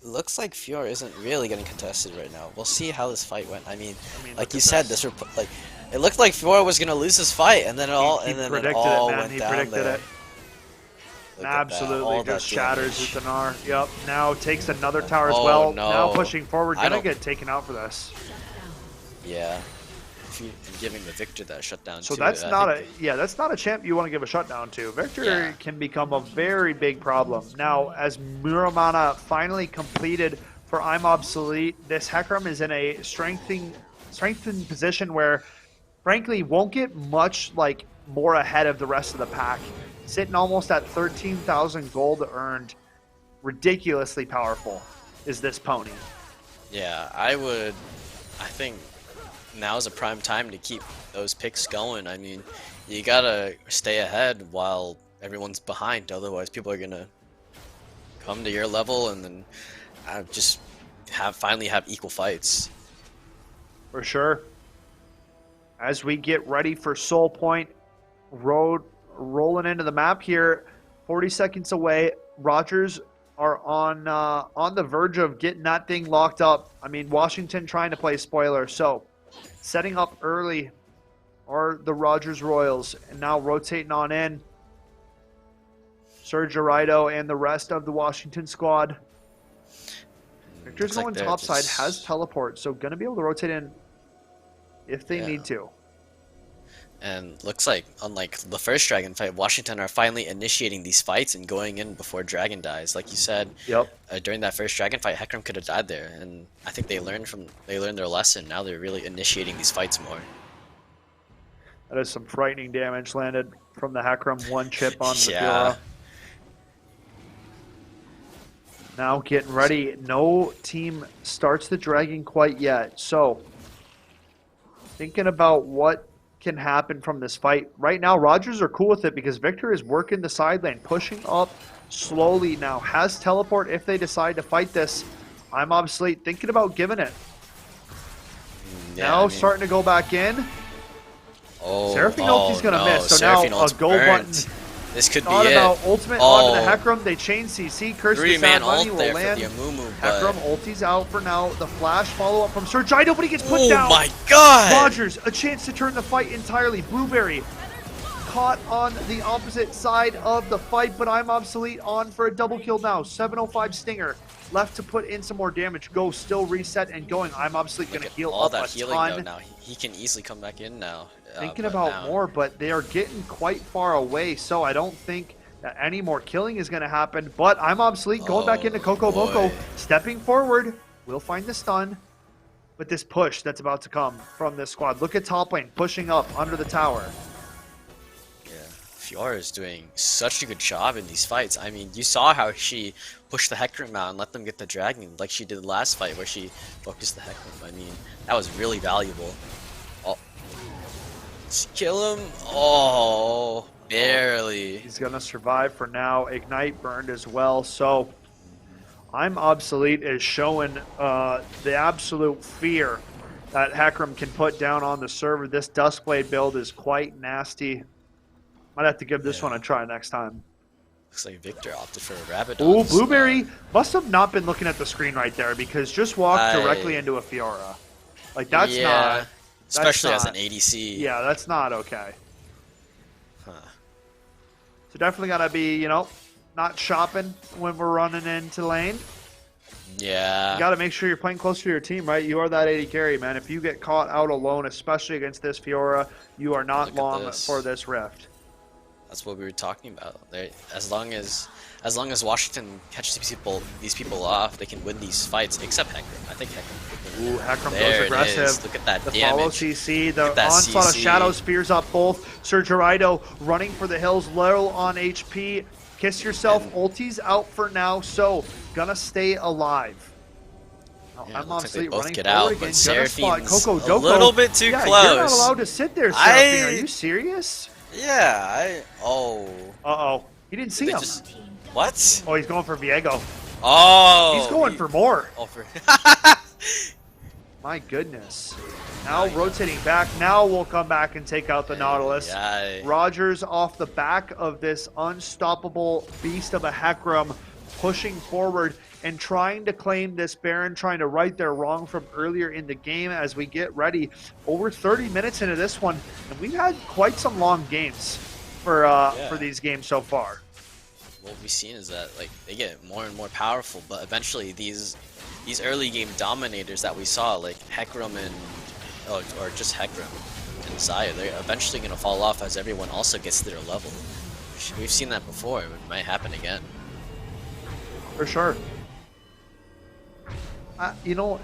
Fiora isn't really getting contested right now. We'll see how this fight went. I mean like you said, it looked like Fiora was gonna lose this fight, and then it all went down there. Absolutely just shatters with the Gnar. Yep. Now takes another tower as well. No. Now pushing forward. Gonna get taken out for this. Yeah. Giving the Victor that shutdown. So that's not a champ you want to give a shutdown to. Victor can become a very big problem. Now, as Muramana finally completed for I'm Obsolete, this Hecarim is in a strengthened position where, frankly, won't get much more ahead of the rest of the pack. Sitting almost at 13,000 gold earned. Ridiculously powerful is this pony. Yeah, I think now is a prime time to keep those picks going. I mean, you gotta stay ahead while everyone's behind. Otherwise, people are gonna come to your level and then just finally have equal fights. For sure. As we get ready for Soul Point, rolling into the map here, 40 seconds away. Rogers are on the verge of getting that thing locked up. I mean, Washington trying to play spoiler, so setting up early are the Rogers Royals, and now rotating on in. Serge Arido and the rest of the Washington squad. Victor's going topside, has teleport, so going to be able to rotate in if they need to. And looks like, unlike the first Dragon fight, Washington are finally initiating these fights and going in before Dragon dies. Like you said, during that first Dragon fight, Hecarim could have died there, and I think they learned their lesson. Now they're really initiating these fights more. That is some frightening damage landed from the Hecarim. One chip on the Fiora. Now getting ready. No team starts the Dragon quite yet. So, thinking about what can happen from this fight. Right now, Rogers are cool with it because Victor is working the side lane, pushing up slowly now. Has teleport if they decide to fight this. I'm obsolete, thinking about giving it. Now starting to go back in. Seraphine ulti's going to miss, so now a go button. This could be it. About ultimate onto the Hecarim. They chain CC. Curse the Sad Money will land. Hecarim ulti's out for now. The flash follow up from Serge. Nobody gets put down. Oh my god! Rogers, a chance to turn the fight entirely. Blueberry caught on the opposite side of the fight, but I'm obsolete on for a double kill now. 705 Stinger left to put in some more damage. Go still reset and going. I'm obsolete going to heal all up that a healing ton. though now. He can easily come back in now. Thinking about more, but they are getting quite far away, so I don't think that any more killing is going to happen. But I'm obsolete, going back into Coco Boko, stepping forward. We'll find the stun. But this push that's about to come from this squad. Look at top lane, pushing up under the tower. Yeah, Fiora is doing such a good job in these fights. I mean, you saw how she pushed the Hecarim out and let them get the Dragon, like she did the last fight where she focused the Hecarim. I mean, that was really valuable. Kill him. Oh, barely. He's going to survive for now. Ignite burned as well. So I'm obsolete is showing the absolute fear that Hecarim can put down on the server. This Duskblade build is quite nasty. Might have to give this one a try next time. Looks like Victor opted for a Rabadon. Ooh, Blueberry must have not been looking at the screen right there because just walked directly into a Fiora. Like, that's not... Especially as an ADC. Yeah, that's not okay. Huh. So definitely got to be, you know, not shopping when we're running into lane. Yeah. You got to make sure you're playing close to your team, right? You are that AD carry, man. If you get caught out alone, especially against this Fiora, you are not long for this rift. That's what we were talking about. As long as Washington catches these people off, they can win these fights. Except Hecarim. I think Hecarim. Ooh, Hecarim goes aggressive. Look at that the damage. Follow CC, the onslaught of Shadow spears up both. Serge Arido running for the hills, low on HP. Kiss yourself. Ulti's out for now, so gonna stay alive. I'm obviously running forward again. Seraphine's Coco Doko. A little bit too close. You're not allowed to sit there, Seraphine. Are you serious? Yeah, Uh-oh. He didn't see him. What? Oh, he's going for Viego. Oh. He's going for more. Oh, for My goodness. Now rotating back. Now we'll come back and take out the Nautilus. Rogers off the back of this unstoppable beast of a Hecarim pushing forward and trying to claim this Baron, trying to right their wrong from earlier in the game as we get ready. Over 30 minutes into this one, and we've had quite some long games for these games so far. What we've seen is that they get more and more powerful, but eventually these early game dominators that we saw, like Hecarim and or just Hecarim and Xayah, they're eventually going to fall off as everyone also gets to their level. We've seen that before. It might happen again. For sure. You know,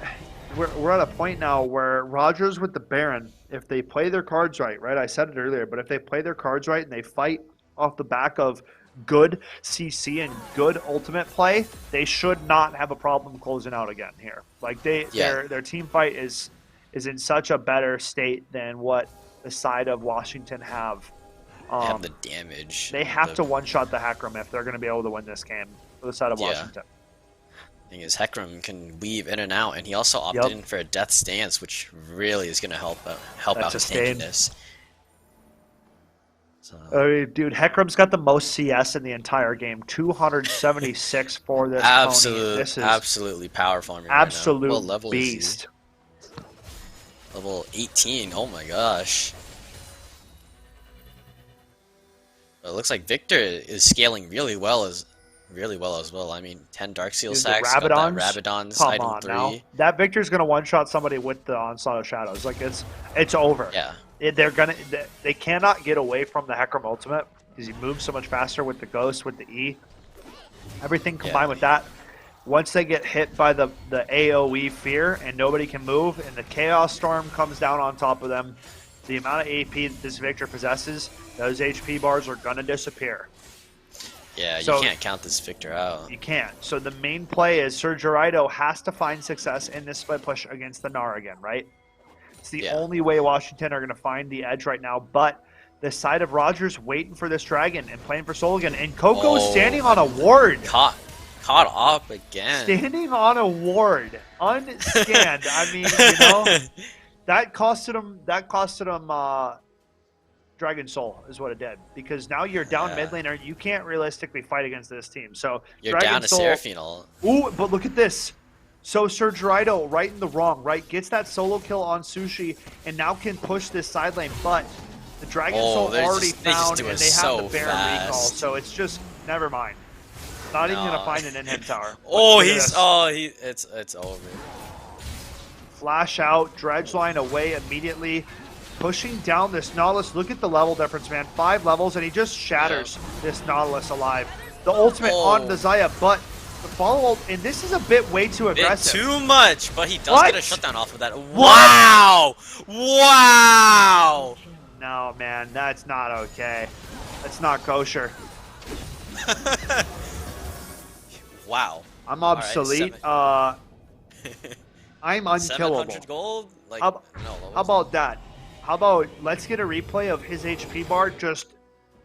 we're at a point now where Rogers with the Baron, if they play their cards right, I said it earlier, but if they play their cards right and they fight off the back of good CC and good ultimate play, they should not have a problem closing out again here. Like their team fight is is in such a better state than what the side of Washington have. They have Um, the damage. they have The to one-shot the Heckram if they're going to be able to win this game for the side of Yeah. Washington. Thing is, Heckram can weave in and out, and he also opted Yep, in for a death stance, which really is going to help that's out a his stain. tankiness. So I mean, dude, Heckram's got the most CS in the entire game, 276 for this pony. This is absolutely power farming right now. What absolute level is he? beast. Level 18. Oh my gosh. But it looks like Victor is scaling really well as well. I mean, 10 Dark Seal Dude, the sacks, got that Rabadons, Rabadon's come item on now. 3. That Victor's gonna one-shot somebody with the Onslaught of Shadows. Like it's over. Yeah. They cannot get away from the Heckram ultimate because he moves so much faster with the Ghost, with the E. Everything combined with that. Once they get hit by the AoE fear and nobody can move and the Chaos Storm comes down on top of them, the amount of AP that this Victor possesses, those HP bars are going to disappear. Yeah, So- you can't count this Victor out. You can't. So the main play is Sergio has to find success in this split push against the Gnar again, right? It's the Yeah. only way Washington are going to find the edge right now. But the side of Rogers waiting for this dragon and playing for Soligan. And Coco's standing on a ward. Caught up again. Standing on a ward. Unscanned. I mean, you know, that costed him Dragon Soul is what it did. Because now you're down mid laner. You can't realistically fight against this team. So You're Dragon down to Soul, Seraphine. Ooh, but look at this. So Sergio right in the wrong, right? Gets that solo kill on Sushi and now can push this side lane. But the Dragon Soul already they just found do and it they have so the Baron recall. fast. So it's just, never mind. Not even going to No. find an in-him tower. Oh, Look at this. it's over. Flash out, dredge line away immediately. Pushing down this Nautilus. Look at the level difference, man. 5 levels, and he just shatters this Nautilus alive. The ultimate on the Xayah, but the follow-up, and this is a bit way too aggressive. Too much, but he does What? get a shutdown off of that. Wow! Wow! No, man, that's not okay. That's not kosher. Wow. I'm obsolete. I'm unkillable. 700 gold? Like, How, no, how about that? How about let's get a replay of his HP bar just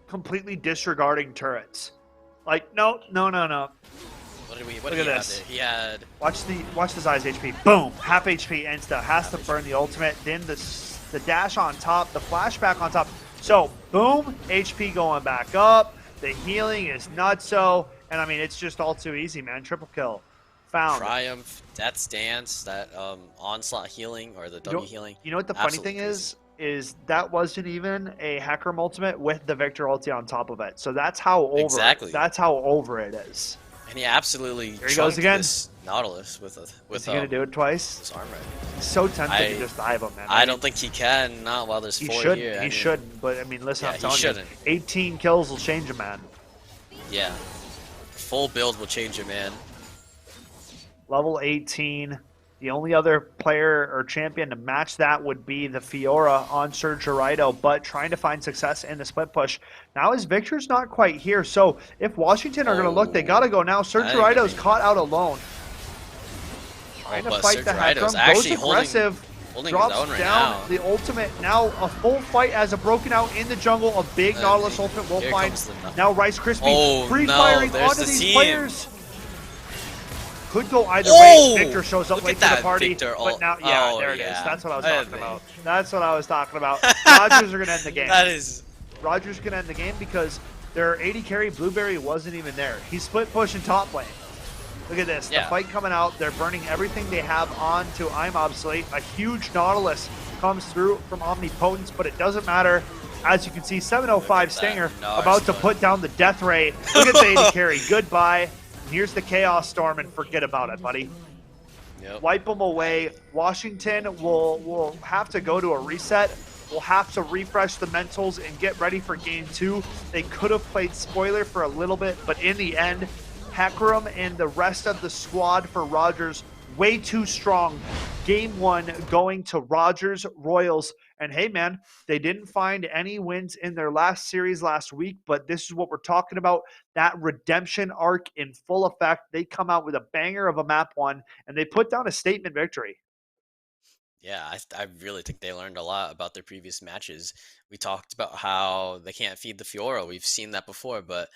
completely disregarding turrets? Like, no. What did Look he at have this. there? He had Watch the Xayah's HP. Boom, half HP insta. Has to burn the ultimate. Then the dash on top, the flashback on top. So boom, HP going back up. The healing is nutso, and I mean it's just all too easy, man. Triple kill, found. Triumph, Death's Dance, that onslaught healing or the W healing. You know what the funny Absolutely thing crazy. is that wasn't even a Heckram ultimate with the Victor ulti on top of it. So that's how over Exactly. that's how over it is. And he absolutely Here he goes chunked again. this Nautilus with Is he gonna do it twice? his armor. He's so tempted I- to just dive him, man. I don't think he can, not while there's He 4 shouldn't. here. I He mean, shouldn't. But I mean, listen, Yeah, I'm he telling shouldn't. you, 18 kills will change a man. Yeah. Full build will change a man. Level 18. The only other player or champion to match that would be the Fiora on Sergio, but trying to find success in the split push. Now his Victor's not quite here, so if Washington are going to look, they got to go now. Sergio's caught out alone. Trying to but fight the Sergio's Heckram, goes actually aggressive, holding his drops own right down now. the ultimate. Now a full fight as a broken out in the jungle. A big Nautilus ultimate will here find. comes the Now Rice Krispie Oh, free no, firing there's onto the these team. players. Could go either Oh! way. Victor shows up Look late at to the that party, Victor but ult. now, Oh, there it is. yeah. That's what I was I talking about. That's what I was talking about. Rogers are gonna end the game. That is Rogers gonna end the game because their 80 carry Blueberry wasn't even there. He split push in top lane. Look at this. The Yeah. fight coming out. They're burning everything they have onto I'm Obsolete. A huge Nautilus comes through from Omnipotence, but it doesn't matter. As you can see, 705 that Stinger Gnar about to split. put down the death ray. Look at the 80 carry. Goodbye. And here's the Chaos Storm, and forget about it, buddy. Yep. Wipe them away. Washington will have to go to a reset. We'll have to refresh the mentals and get ready for game 2. They could have played spoiler for a little bit, but in the end, Heckram and the rest of the squad for Rogers way too strong. Game 1 going to Rogers Royals. And hey, man, they didn't find any wins in their last series last week, but this is what we're talking about. That redemption arc in full effect. They come out with a banger of a map 1, and they put down a statement victory. Yeah, I really think they learned a lot about their previous matches. We talked about how they can't feed the Fiora. We've seen that before, but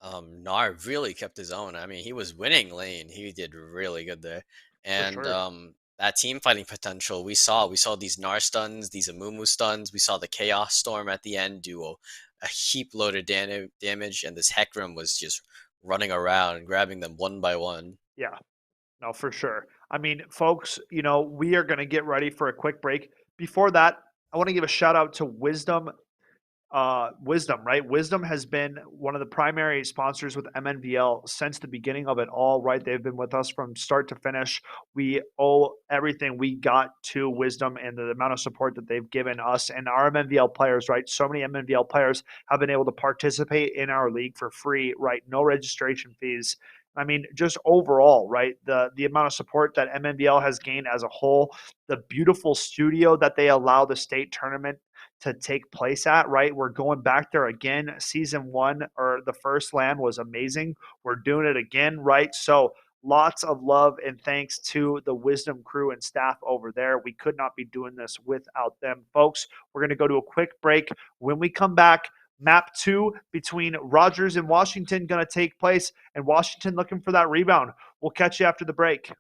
Nar really kept his own. I mean, he was winning lane. He did really good there. For And sure. that team fighting potential we saw these Nar stuns, these Amumu stuns. We saw the Chaos Storm at the end do a heap load of damage, and this Hecarim was just running around, grabbing them one by one. Yeah. No, for sure. I mean, folks, we are going to get ready for a quick break. Before that, I want to give a shout out to Wisdom, right? Wisdom has been one of the primary sponsors with MNVL since the beginning of it all, right? They've been with us from start to finish. We owe everything we got to Wisdom and the amount of support that they've given us and our MNVL players, right? So many MNVL players have been able to participate in our league for free, right? No registration fees. I mean, just overall, right? The amount of support that MNVL has gained as a whole, the beautiful studio that they allow the state tournament to take place at, right? We're going back there again. Season one or the first land was amazing. We're doing it again, right? So lots of love and thanks to the Wisdom crew and staff over there. We could not be doing this without them, folks. We're going to go to a quick break. When we come back, map 2 between Rogers and Washington going to take place, and Washington looking for that rebound. We'll catch you after the break.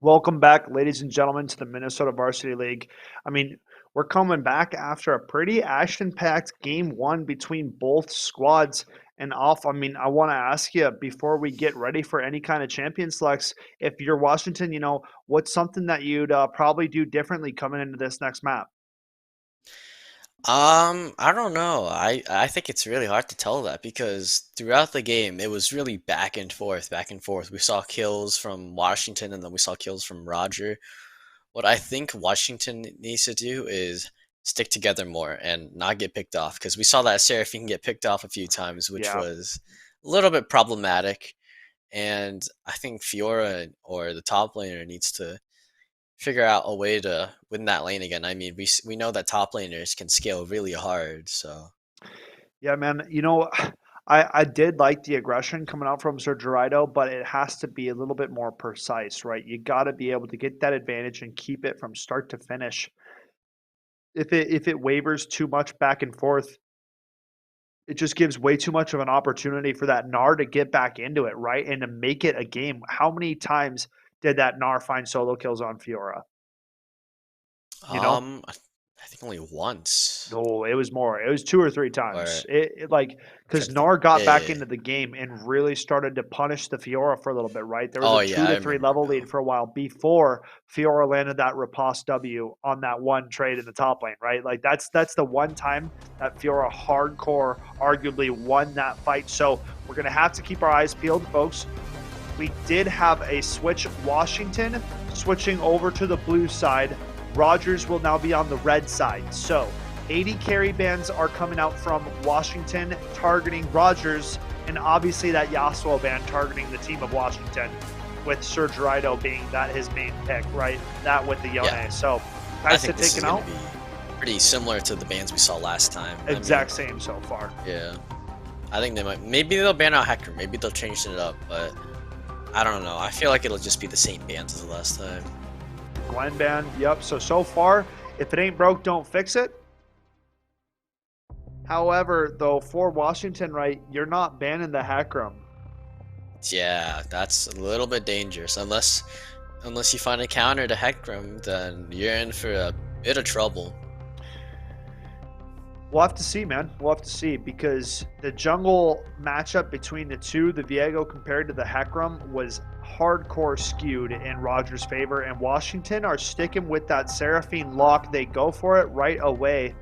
Welcome back, ladies and gentlemen, to the Minnesota Varsity League. I mean, we're coming back after a pretty action-packed game one between both squads. And off, I mean, I want to ask you before we get ready for any kind of champion selects, if you're Washington, what's something that you'd probably do differently coming into this next map? I don't know. I think it's really hard to tell that because throughout the game it was really back and forth, back and forth. We saw kills from Washington and then we saw kills from Roger. What I think Washington needs to do is stick together more and not get picked off because we saw that Seraphine get picked off a few times, which Yeah. was a little bit problematic. And I think Fiora or the top laner needs to figure out a way to win that lane again. I mean, we know that top laners can scale really hard, so Yeah, man. I did like the aggression coming out from Sir Gerardo, but it has to be a little bit more precise, right? You got to be able to get that advantage and keep it from start to finish. If it wavers too much back and forth, it just gives way too much of an opportunity for that Gnar to get back into it, right? And to make it a game. How many times did that Gnar find solo kills on Fiora? You know? I think only once. No, it was more. It was 2 or 3 Or times. It like I'm trying because to think. Gnar got back Yeah. into the game and really started to punish the Fiora for a little bit, right? There was Oh a yeah, 2 I to 3 remember level now. lead for a while before Fiora landed that riposte W on that one trade in the top lane, right? Like that's the one time that Fiora hardcore arguably won that fight. So we're gonna have to keep our eyes peeled, folks. We did have a switch. Washington switching over to the blue side. Rogers will now be on the red side. So 80 carry bands are coming out from Washington targeting Rogers, and obviously that Yasuo band targeting the team of Washington, with Sir Gerardo being that his main pick, right? That with the Yone. Yeah, So I guys think to this is taken gonna out. be pretty similar to the bans we saw last time. Exact same so far. Yeah, I think they might. Maybe they'll ban out Hector. Maybe they'll change it up, but I don't know. I feel like it'll just be the same bans as the last time. Gwen band. Yep. So far, if it ain't broke, don't fix it. However, though, for Washington, right, you're not banning the Hackram. Yeah, that's a little bit dangerous. Unless you find a counter to Hecarim, then you're in for a bit of trouble. We'll have to see, man. We'll have to see because the jungle matchup between the two, the Viego compared to the Hecarim, was hardcore skewed in Rogers' favor, and Washington are sticking with that Seraphine lock. They go for it right away.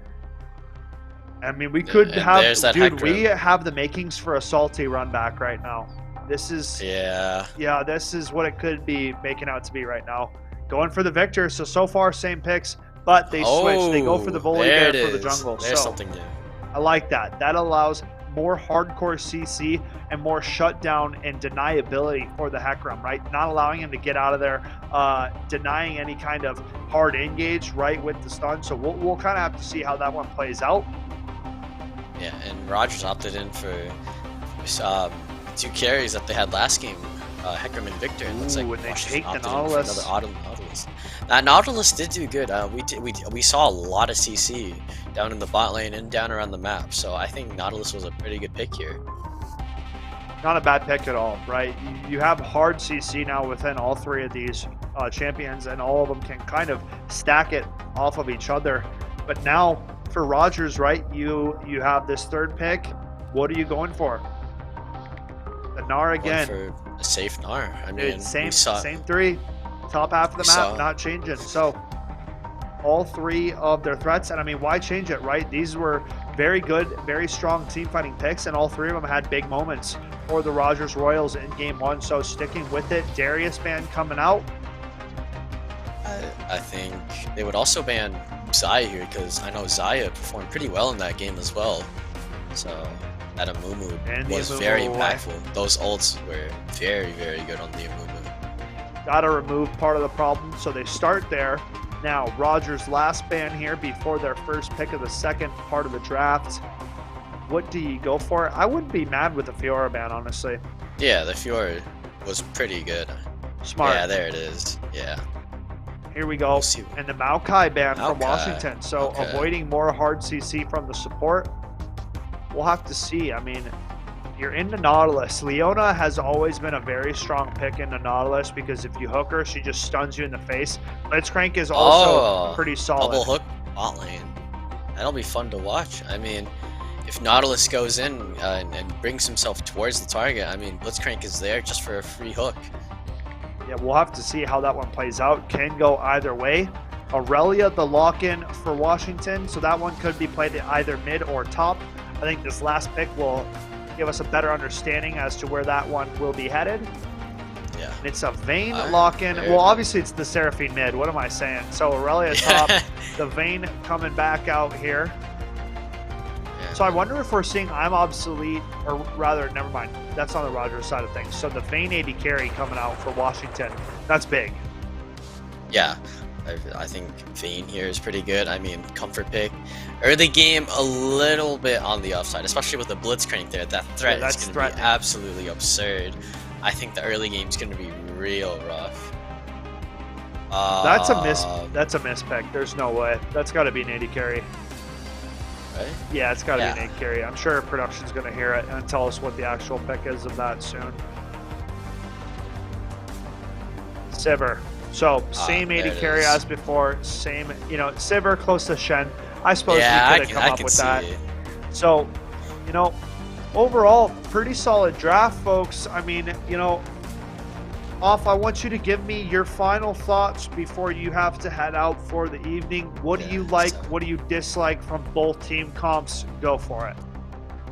I mean, we could And have, there's that dude, we Hecarim. have the makings for a salty run back right now. This is, Yeah, this is what it could be making out to be right now. Going for the victor. So far, same picks, but they switch. They go for the oh, Bully there Bear it for the is. jungle. There's So something new. I like that. That allows more hardcore CC and more shutdown and deniability for the Hecarim, right? Not allowing him to get out of there, denying any kind of hard engage, right, with the stun. So we'll kind of have to see how that one plays out. Yeah, and Rogers opted in for 2 carries that they had last game, Hecarim and Victor. And looks like Ooh, and they Washington take the opted in for Nautilus. another Autumn Nautilus. Nautilus did do good. We saw a lot of CC down in the bot lane and down around the map, so I think Nautilus was a pretty good pick here. Not a bad pick at all, right? You have hard CC now within all three of these champions, and all of them can kind of stack it off of each other. But now for Rogers, right, you have this third pick. What are you going for? The Gnar again. For a safe Gnar. I mean, same three. Top half of the map, not changing. So all three of their threats, and I mean, why change it, right? These were very good, very strong team fighting picks, and all three of them had big moments for the Rogers Royals in game one. So sticking with it, Darius ban coming out. I think they would also ban Xayah here, because I know Xayah performed pretty well in that game as well. So that Amumu was very impactful. Those ults were very, very good on the Amumu. Gotta remove part of the problem, so they start there. Now, Rogers' last ban here before their first pick of the second part of the draft. What do you go for? I wouldn't be mad with the Fiora ban, honestly. Yeah, the Fiora was pretty good. Smart. Yeah, there it is. Yeah. Here we go. And the Maokai ban from Washington. So avoiding more hard CC from the support. We'll have to see. I mean, you're into Nautilus. Leona has always been a very strong pick into Nautilus because if you hook her, she just stuns you in the face. Blitzcrank is also pretty solid. Double hook bot lane. That'll be fun to watch. I mean, if Nautilus goes in and brings himself towards the target, I mean, Blitzcrank is there just for a free hook. Yeah, we'll have to see how that one plays out. Can go either way. Aurelia, the lock-in for Washington, so that one could be played at either mid or top. I think this last pick will give us a better understanding as to where that one will be headed. Yeah. And it's a Vayne lock-in. Well, obviously it's the Seraphine mid. What am I saying? So Aurelia top, the Vayne coming back out here. Yeah. So I wonder if we're seeing I'm obsolete, or rather, never mind. That's on the Rogers side of things. So the Vayne AD carry coming out for Washington. That's big. Yeah. I think Vayne here is pretty good. I mean, comfort pick. Early game, a little bit on the offside, especially with the Blitzcrank there. That threat is going to be absolutely absurd. I think the early game is going to be real rough. That's a miss. That's a miss pick. There's no way. That's got to be an AD carry. Right? Yeah, it's got to be an AD carry. I'm sure production's going to hear it and tell us what the actual pick is of that soon. Sivir. So, same AD carry as before, same, you know, Sivir close to Shen. I suppose we could have come up with that. So, you know, overall, pretty solid draft, folks. I mean, you know, I want you to give me your final thoughts before you have to head out for the evening. What do you like? What do you dislike from both team comps? Go for it.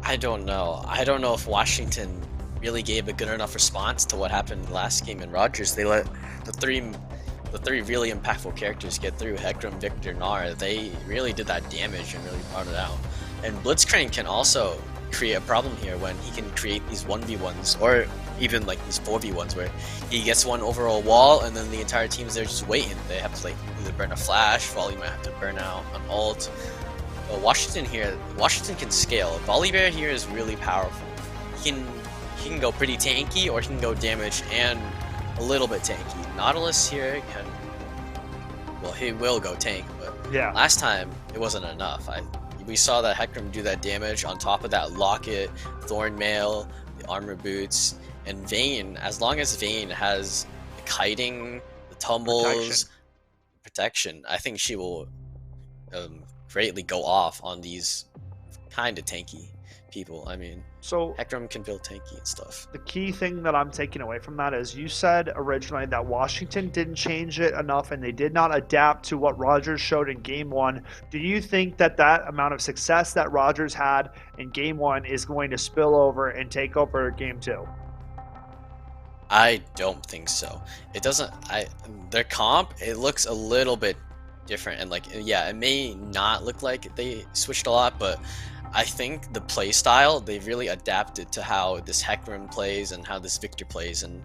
I don't know. I don't know if Washington really gave a good enough response to what happened last game in Rogers. They let the three really impactful characters get through. Hecarim, Victor, Gnar. They really did that damage and really brought it out. And Blitzcrank can also create a problem here when he can create these 1v1s or even like these 4v1s where he gets one over a wall and then the entire team's there just waiting. They have to like either burn a flash, Volley might have to burn out an ult. But Washington can scale. Volibear here is really powerful. He can go pretty tanky, or he can go damage and a little bit tanky. Nautilus here can, well, he will go tank, but last time it wasn't enough. We saw that Hecarim do that damage on top of that Locket, Thorn Mail, the armor boots, and Vayne. As long as Vayne has the kiting, the tumbles, protection, I think she will greatly go off on these kind of tanky people. I mean, so Hecarim can build tanky and stuff. The key thing that I'm taking away from that is you said originally that Washington didn't change it enough and they did not adapt to what Rogers showed in game one. Do you think that that amount of success that Rogers had in game one is going to spill over and take over game two? I don't think so. It doesn't. Their comp, it looks a little bit different, and like, yeah, it may not look like they switched a lot, but I think the play style, they've really adapted to how this Hecarim plays and how this Victor plays, and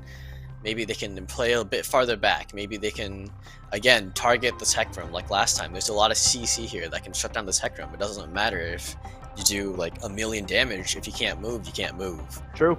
maybe they can play a bit farther back. Maybe they can, again, target this Hecarim like last time. There's a lot of CC here that can shut down this Hecarim. It doesn't matter if you do like 1,000,000 damage. If you can't move, you can't move. True.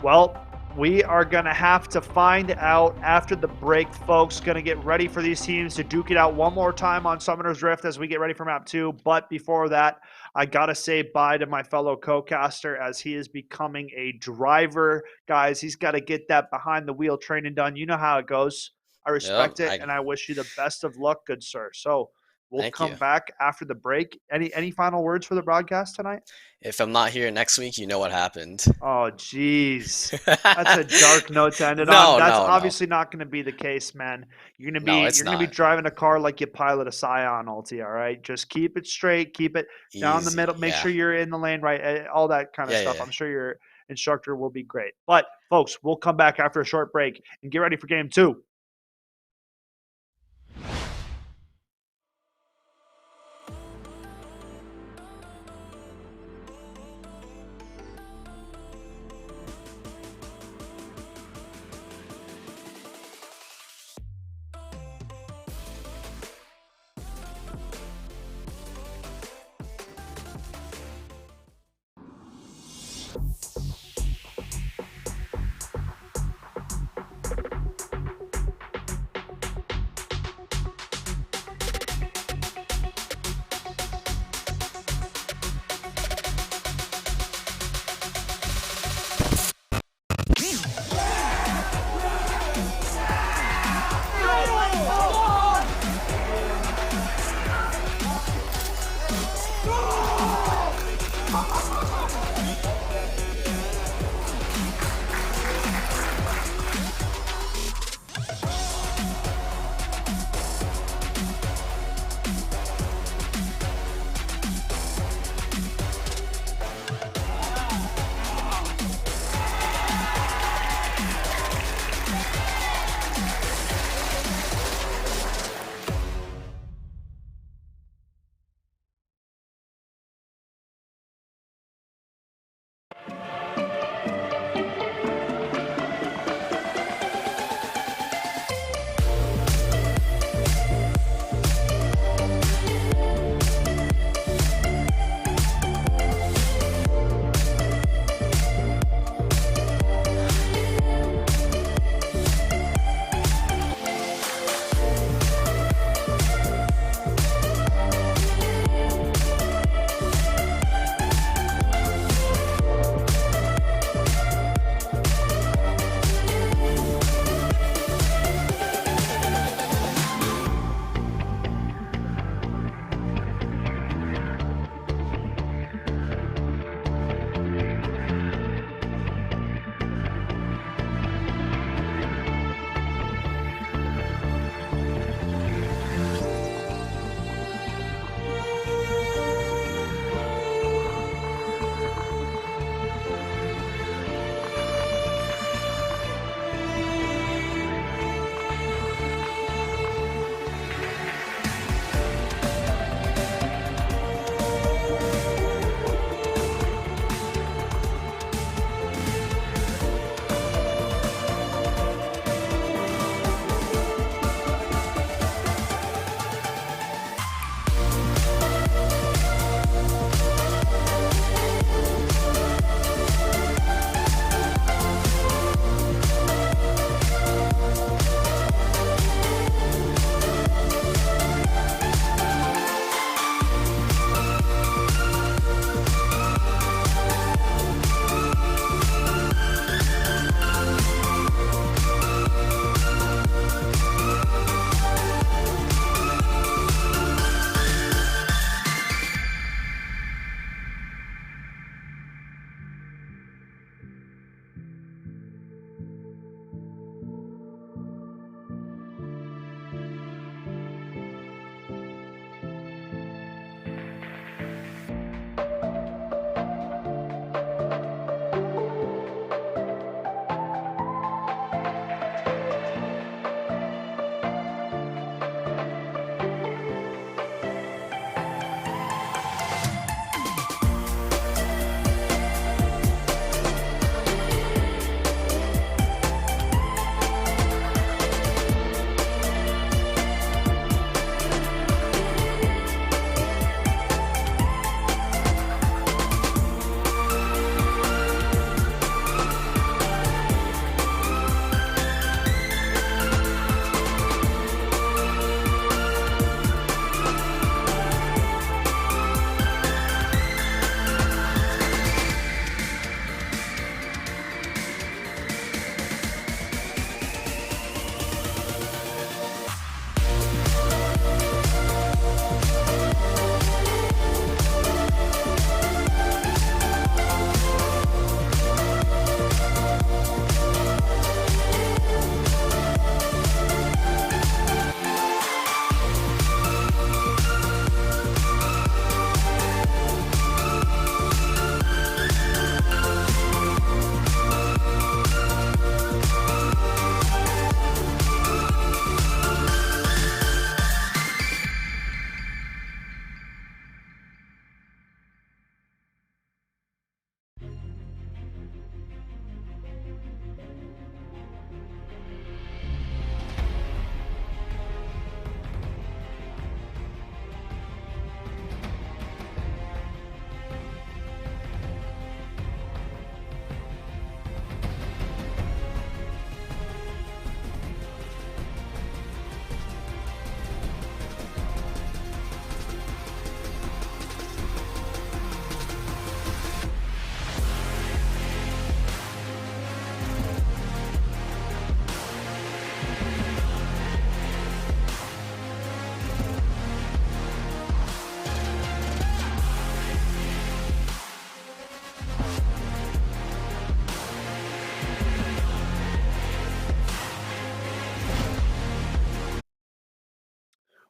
Well, We are going to have to find out after the break, folks. Going to get ready for these teams to duke it out one more time on Summoner's Rift as we get ready for map 2. But before that, I got to say bye to my fellow co-caster as he is becoming a driver. Guys, he's got to get that behind the wheel training done. You know how it goes. I Yep. respect it, and I wish you the best of luck, good sir. So we'll Thank you. come back after the break. Any final words for the broadcast tonight? If I'm not here next week, you know what happened. Oh, jeez. That's a dark note to end it on. No, That's no, no. obviously not going to be the case, man. You're going to No, be it's you're going to be not. driving a car like you pilot a Scion ulti, all right? Just keep it straight, keep it down the Easy. middle, make Yeah. sure you're in the lane right, all that kind of Yeah, yeah, stuff. yeah. I'm sure your instructor will be great. But folks, we'll come back after a short break and get ready for game 2.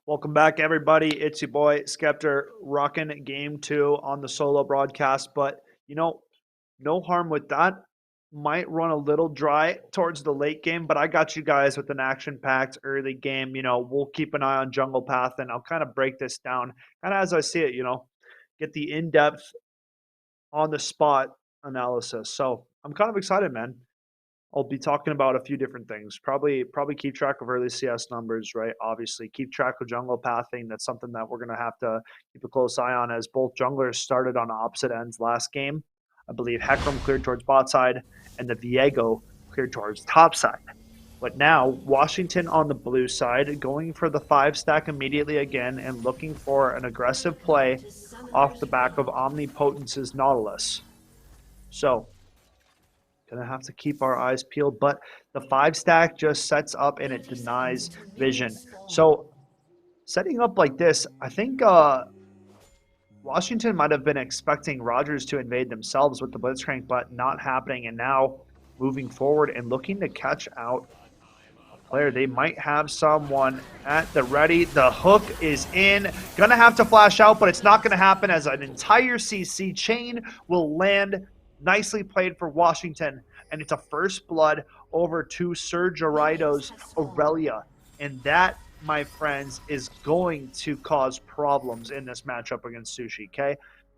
Welcome back, everybody. It's your boy Skeptor rocking game 2 on the solo broadcast. But no harm with that. Might run a little dry towards the late game, but I got you guys with an action-packed early game. We'll keep an eye on Jungle Path, and I'll kind of break this down, kind of as I see it. Get the in-depth, on the spot analysis. So I'm kind of excited, man. I'll be talking about a few different things. Probably keep track of early CS numbers, right? Obviously, keep track of jungle pathing. That's something that we're gonna have to keep a close eye on, as both junglers started on opposite ends last game. I believe Hecarim cleared towards bot side, and the Viego cleared towards top side. But now Washington on the blue side, going for the 5-stack immediately again, and looking for an aggressive play off the back of Omnipotence's Nautilus. So gonna have to keep our eyes peeled, but the 5-stack just sets up and it denies vision. So setting up like this, I think Washington might have been expecting Rogers to invade themselves with the Blitzcrank, but not happening. And now moving forward and looking to catch out a player. They might have someone at the ready. The hook is in. Gonna have to flash out, but it's not gonna happen, as an entire CC chain will land. Nicely played for Washington, and it's a first blood over to Sir Geraido's Aurelia. And that, my friends, is going to cause problems in this matchup against Sushi, okay?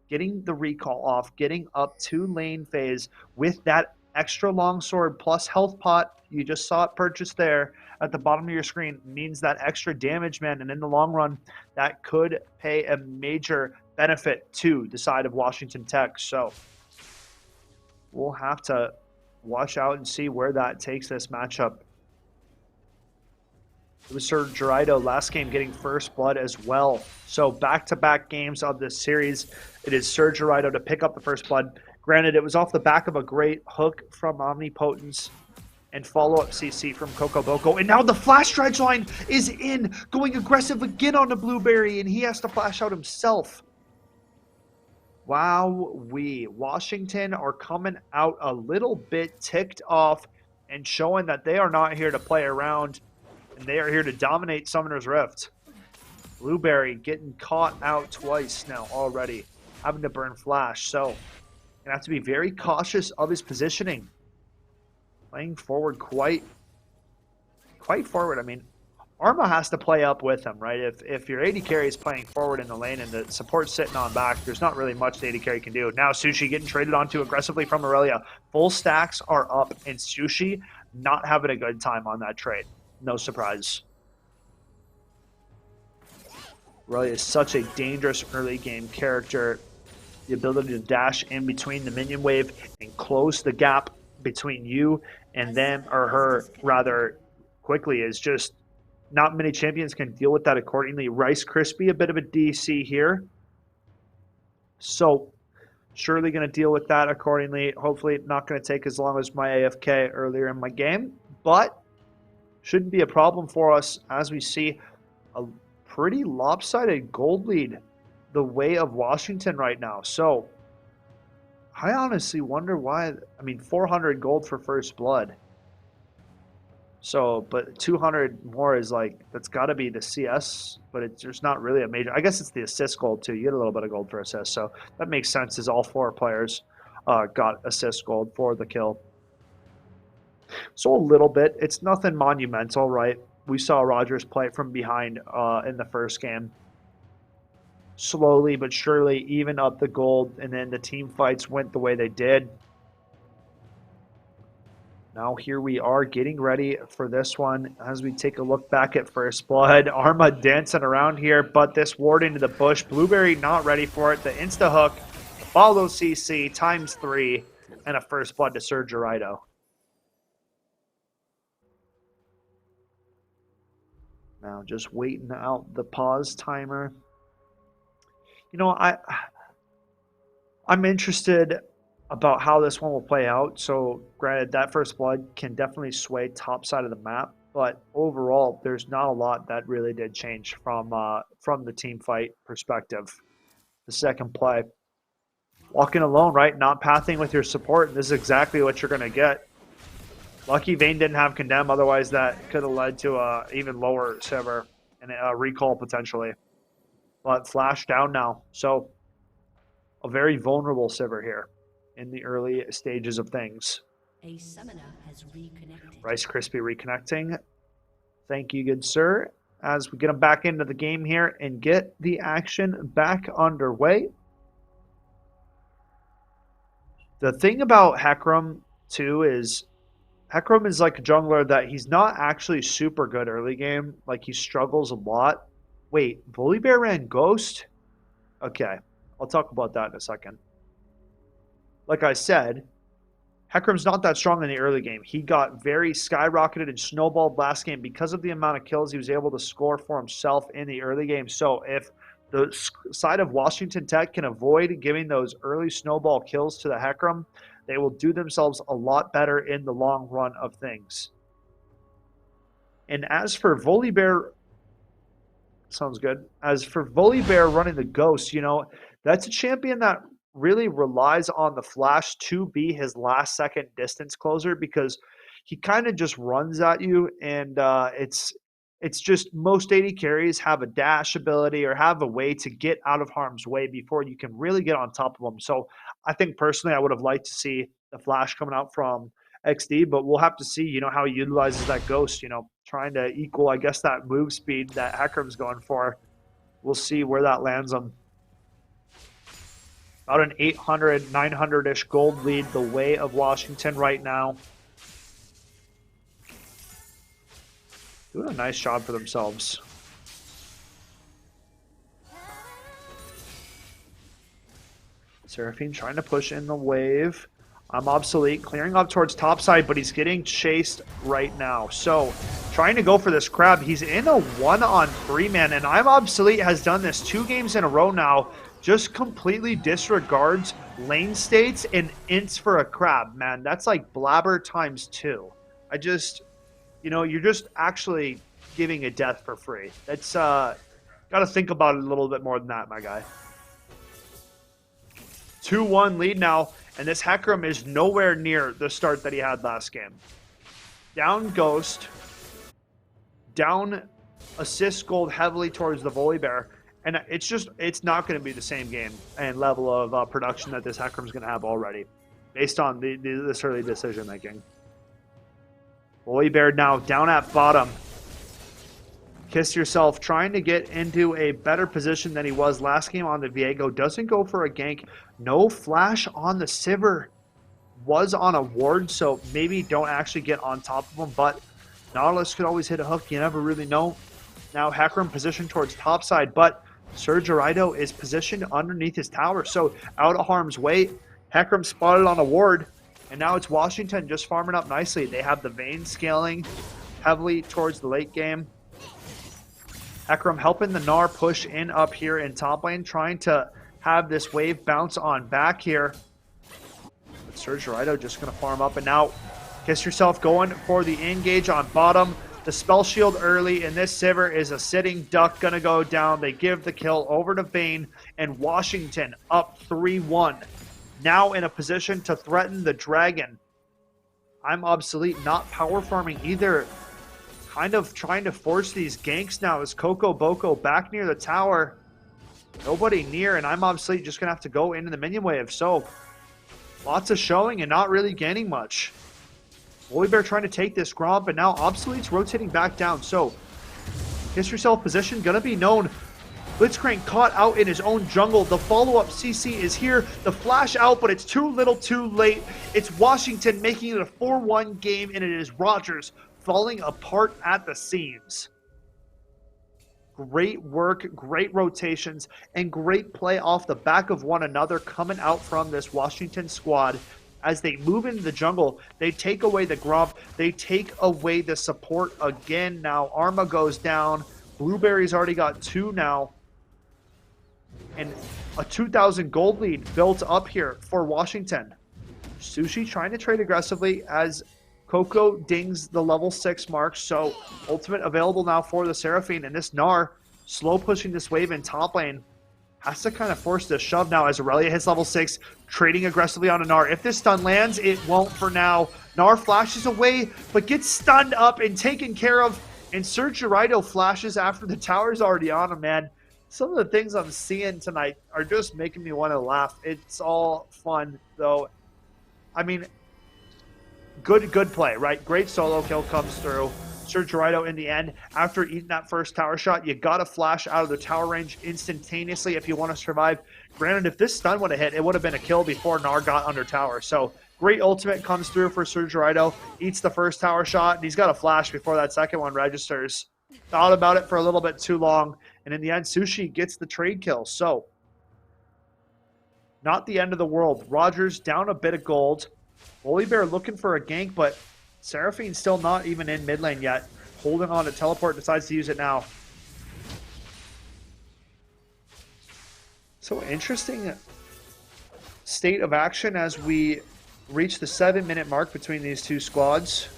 Getting the recall off, getting up to lane phase with that extra longsword plus health pot, you just saw it purchased there at the bottom of your screen, means that extra damage, man, and in the long run, that could pay a major benefit to the side of Washington Tech. So we'll have to watch out and see where that takes this matchup. It was Sir Geraido last game getting first blood as well. So back-to-back games of this series, it is Sir Geraido to pick up the first blood. Granted, it was off the back of a great hook from Omnipotence and follow-up CC from Coco Boko. And now the flash dredge line is in, going aggressive again on the Blueberry, and he has to flash out himself. Wow, Washington are coming out a little bit ticked off and showing that they are not here to play around, and they are here to dominate Summoner's Rift. Blueberry getting caught out twice now already, having to burn flash. So gonna have to be very cautious of his positioning. Playing forward quite forward. I mean, Arma has to play up with him, right? If your AD carry is playing forward in the lane and the support's sitting on back, there's not really much the AD carry can do. Now Sushi getting traded onto aggressively from Aurelia. Full stacks are up, and Sushi not having a good time on that trade. No surprise. Aurelia is such a dangerous early game character. The ability to dash in between the minion wave and close the gap between you and them, or her rather, quickly, is just not many champions can deal with that accordingly. Rice Krispie, a bit of a DC here. So surely going to deal with that accordingly. Hopefully not going to take as long as my AFK earlier in my game, but shouldn't be a problem for us, as we see a pretty lopsided gold lead the way of Washington right now. So I honestly wonder why. I mean, 400 gold for first blood. So, but 200 more is like, that's got to be the CS, but there's not really a major. I guess it's the assist gold too. You get a little bit of gold for assist, so that makes sense, as all 4 players got assist gold for the kill. So a little bit. It's nothing monumental, right? We saw Rogers play from behind in the first game. Slowly but surely even up the gold, and then the team fights went the way they did. Now here we are getting ready for this one as we take a look back at first blood. Arma dancing around here, but this ward into the bush. Blueberry not ready for it. The insta hook, follow CC ×3, and a first blood to Sir Geraido. Now just waiting out the pause timer. You know, I'm interested about how this one will play out. So granted, that first blood can definitely sway top side of the map, but overall there's not a lot that really did change from the team fight perspective. The second play, walking alone, right? Not pathing with your support, and this is exactly what you're going to get. Lucky Vayne didn't have condemn, otherwise that could have led to a even lower Sever. and a recall potentially. But Flash down now. So a very vulnerable Sivir here in the early stages of things. A summoner has reconnected. Rice Krispie reconnecting. Thank you, good sir. As we get him back into the game here and get the action back underway. The thing about Hecarim, too, is Hecarim is like a jungler that he's not actually super good early game. Like, he struggles a lot. Wait, Volibear ran Ghost? Okay, I'll talk about that in a second. Like I said, Hecarim's not that strong in the early game. He got very skyrocketed and snowballed last game because of the amount of kills he was able to score for himself in the early game. So if the side of Washington Tech can avoid giving those early snowball kills to the Hecarim, they will do themselves a lot better in the long run of things. And as for Volibear, sounds good. As for Volibear running the Ghost, you know, that's a champion that really relies on the Flash to be his last second distance closer, because he kind of just runs at you, and it's just most AD carries have a dash ability or have a way to get out of harm's way before you can really get on top of them. So I think personally I would have liked to see the Flash coming out from XD, but we'll have to see, you know, how he utilizes that Ghost, you know, trying to equal, I guess, that move speed that Hecarim's going for. We'll see where that lands him. About an 800, 900-ish gold lead the way of Washington right now. Doing a nice job for themselves. Seraphine trying to push in the wave. I'm Obsolete, clearing up towards top side, but he's getting chased right now. So, trying to go for this crab. He's in a 1-on-3 man, and I'm Obsolete has done this 2 games in a row now. Just completely disregards lane states and ints for a crab, man. That's like blabber times 2. I just, you know, you're just actually giving a death for free. That's, got to think about it a little bit more than that, my guy. 2-1 lead now, and this Hecarim is nowhere near the start that he had last game. Down Ghost, down assist gold heavily towards the Volibear. And it's not going to be the same game and level of production that this Hecarim's going to have already, based on this early decision making. Volibear now down at bottom. Kiss yourself, trying to get into a better position than he was last game on the Viego. Doesn't go for a gank. No flash on the Sivir. Was on a ward, so maybe don't actually get on top of him. But Nautilus could always hit a hook. You never really know. Now Hecarim positioned towards top side, but Surgerido is positioned underneath his tower, so out of harm's way. Hecarim spotted on a ward, and now it's Washington just farming up nicely. They have the Vayne scaling heavily towards the late game. Hecarim helping the Gnar push in up here in top lane, trying to have this wave bounce on back here. But Surgerido just going to farm up, and now Kiss Yourself going for the engage on bottom. The spell shield early, and this Sivir is a sitting duck, gonna go down. They give the kill over to Vayne, and Washington up 3-1. Now in a position to threaten the dragon. I'm Obsolete, not power farming either. Kind of trying to force these ganks now as Coco Boko back near the tower. Nobody near, and I'm Obsolete just gonna have to go into the minion wave. So lots of showing and not really gaining much. Volibear trying to take this Gromp, and now Obsolete's rotating back down. So, Kiss Yourself position gonna be known. Blitzcrank caught out in his own jungle. The follow-up CC is here. The flash out, but it's too little too late. It's Washington making it a 4-1 game, and it is Rogers falling apart at the seams. Great work, great rotations, and great play off the back of one another coming out from this Washington squad. As they move into the jungle, they take away the Gromp, they take away the support again. Now Arma goes down. Blueberry's already got 2 now. And a 2,000 gold lead built up here for Washington. Sushi trying to trade aggressively as Coco dings the level 6 mark. So ultimate available now for the Seraphine, and this Gnar slow pushing this wave in top lane. Has to kind of force this shove now as Aurelia hits level 6, trading aggressively on a Gnar. If this stun lands, it won't for now. Gnar flashes away, but gets stunned up and taken care of. And Sergio Rido flashes after the tower's already on him, man. Some of the things I'm seeing tonight are just making me want to laugh. It's all fun, though. I mean, good play, right? Great solo kill comes through. Sergio Rido in the end, after eating that first tower shot, you got to flash out of the tower range instantaneously if you want to survive. Granted, if this stun would have hit, it would have been a kill before Gnar got under tower. So great ultimate comes through for Sergio Rido, eats the first tower shot, and he's got a flash before that second one registers. Thought about it for a little bit too long, and in the end, Sushi gets the trade kill. So, not the end of the world. Rogers down a bit of gold. Volibear looking for a gank, but Seraphine still not even in mid lane yet. Holding on to teleport, decides to use it now. So interesting state of action as we reach the 7-minute mark between these two squads.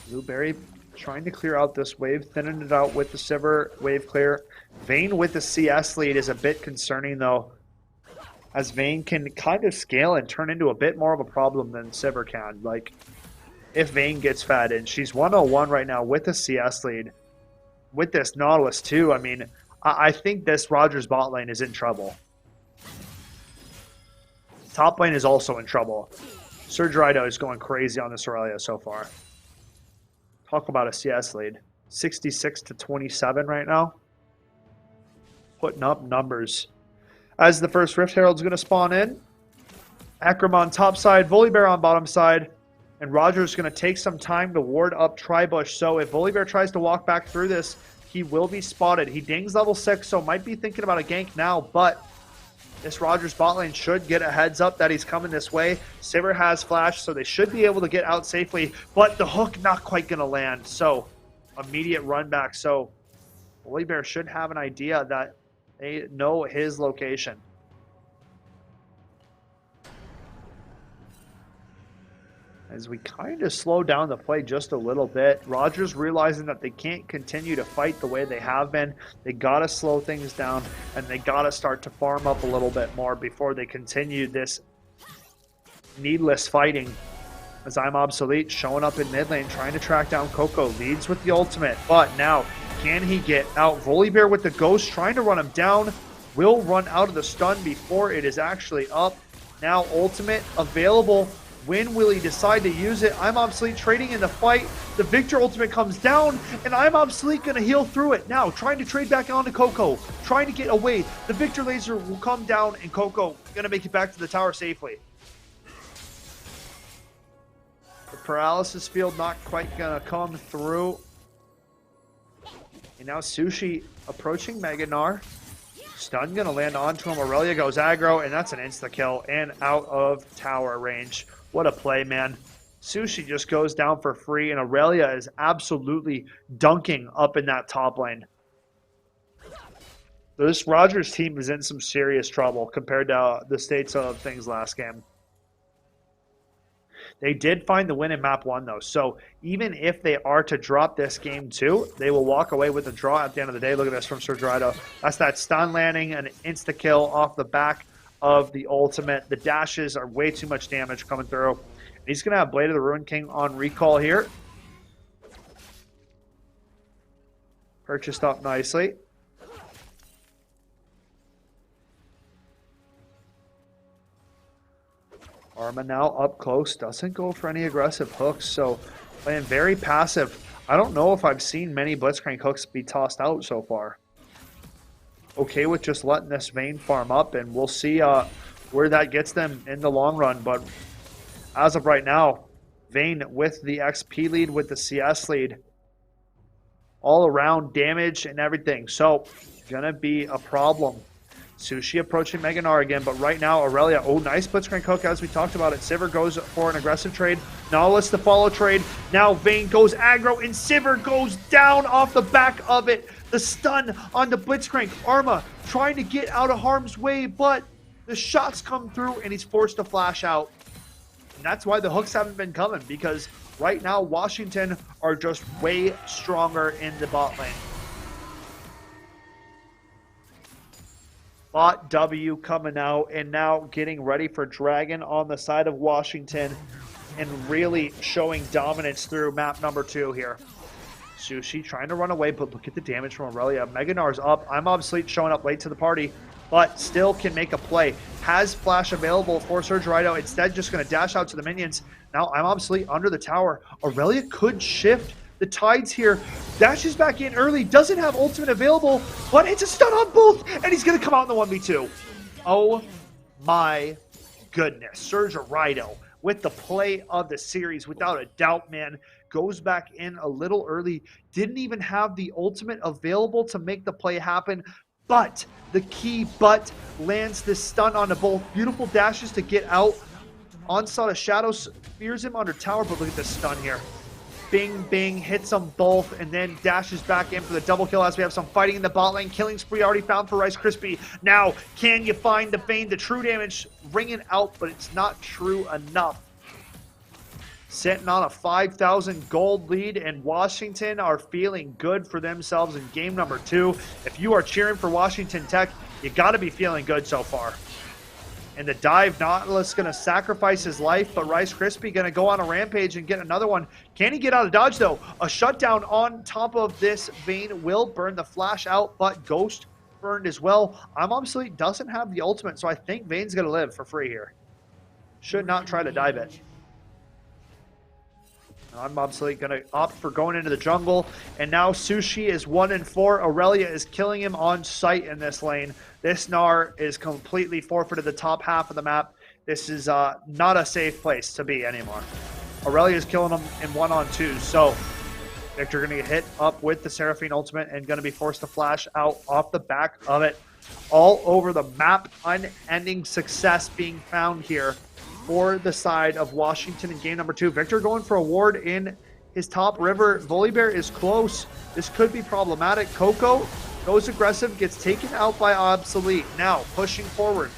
Blueberry trying to clear out this wave, thinning it out with the Sivir wave clear. Vayne with the CS lead is a bit concerning though, as Vayne can kind of scale and turn into a bit more of a problem than Sivir can. Like, if Vayne gets fed in, she's 101 right now with the CS lead. With this Nautilus too, I mean, I think this Rogers bot lane is in trouble. Top lane is also in trouble. Serge Rido is going crazy on this Aurelia so far. Talk about a CS lead. 66 to 27 right now. Putting up numbers. As the first Rift Herald's going to spawn in. Akram on top side, Volibear on bottom side. And Rogers going to take some time to ward up Tribush. So if Volibear tries to walk back through this, he will be spotted. He dings level 6, so might be thinking about a gank now, but this Rogers bot lane should get a heads up that he's coming this way. Sivir has flash, so they should be able to get out safely, but the hook not quite going to land. So immediate run back. So Volibear should have an idea that they know his location. As we kind of slow down the play just a little bit, Rogers realizing that they can't continue to fight the way they have been. They got to slow things down, and they got to start to farm up a little bit more before they continue this needless fighting. As I'm Obsolete showing up in mid lane, trying to track down Coco, leads with the ultimate, but now can he get out? Volibear with the ghost, trying to run him down, will run out of the stun before it is actually up. Now ultimate available. When will he decide to use it? I'm Obsolete trading in the fight. The Victor ultimate comes down, and I'm Obsolete going to heal through it. Now, trying to trade back onto Coco, trying to get away. The Victor laser will come down, and Coco going to make it back to the tower safely. The paralysis field not quite going to come through. And now Sushi approaching Mega Gnar. Stun going to land onto him. Aurelia goes aggro, and that's an insta-kill and out of tower range. What a play, man. Sushi just goes down for free, and Aurelia is absolutely dunking up in that top lane. This Rogers team is in some serious trouble compared to the states of things last game. They did find the win in map 1, though. So even if they are to drop this game 2, they will walk away with a draw at the end of the day. Look at this from Serge Rido. That's that stun landing, an insta-kill off the back of the ultimate. The dashes are way too much damage coming through. He's going to have Blade of the Ruined King on recall here. Purchased up nicely. Arma now up close, doesn't go for any aggressive hooks, so playing very passive. I don't know if I've seen many Blitzcrank hooks be tossed out so far. Okay with just letting this Vayne farm up, and we'll see where that gets them in the long run. But as of right now, Vayne with the XP lead, with the CS lead, all around damage and everything. So, gonna be a problem. Sushi approaching Mega Gnar again, but right now Aurelia, oh, nice Blitzcrank hook as we talked about it. Sivir goes for an aggressive trade. Nautilus the follow trade. Now Vayne goes aggro, and Sivir goes down off the back of it. The stun on the Blitzcrank. Arma trying to get out of harm's way, but the shots come through, and he's forced to flash out. And that's why the hooks haven't been coming, because right now Washington are just way stronger in the bot lane. Bot W coming out, and now getting ready for Dragon on the side of Washington. and really showing dominance through map number 2 here. Sushi trying to run away, but look at the damage from Aurelia. Mega Gnar's up. I'm Obsolete showing up late to the party, but still can make a play. Has flash available for Surge Rido. Instead, just going to dash out to the minions. Now I'm Obsolete under the tower. Aurelia could shift the tides here. Dashes back in early. Doesn't have ultimate available, but it's a stun on both, and he's going to come out in the 1v2. Oh my goodness. Surge Rido with the play of the series, without a doubt, man. Goes back in a little early. Didn't even have the ultimate available to make the play happen. But the key but lands this stun onto both. Beautiful dashes to get out. Onslaught of Shadows fears him under tower, but look at this stun here. Bing, bing, hits them both, and then dashes back in for the double kill as we have some fighting in the bot lane. Killing spree already found for Rice Krispie. Now, can you find the Vayne? The true damage ringing out, but it's not true enough. Sitting on a 5,000 gold lead, and Washington are feeling good for themselves in game number 2. If you are cheering for Washington Tech, you got to be feeling good so far. And the dive, Nautilus going to sacrifice his life, but Rice Krispie going to go on a rampage and get another one. Can he get out of dodge, though? A shutdown on top of this Vayne will burn the flash out, but Ghost burned as well. I'm Obsolete doesn't have the ultimate, so I think Vayne's going to live for free here. Should not try to dive it. I'm Obsolete going to opt for going into the jungle, and now Sushi is 1-4. Aurelia is killing him on sight in this lane. This Gnar is completely forfeited the top half of the map. This is not a safe place to be anymore. Aurelia is killing him in 1-on-2, so Victor going to get hit up with the Seraphine ultimate and going to be forced to flash out off the back of it. All over the map, unending success being found here for the side of Washington in game number 2. Victor going for a ward in his top river. Volibear is close. This could be problematic. Coco goes aggressive, gets taken out by Obsolete. Now pushing forward.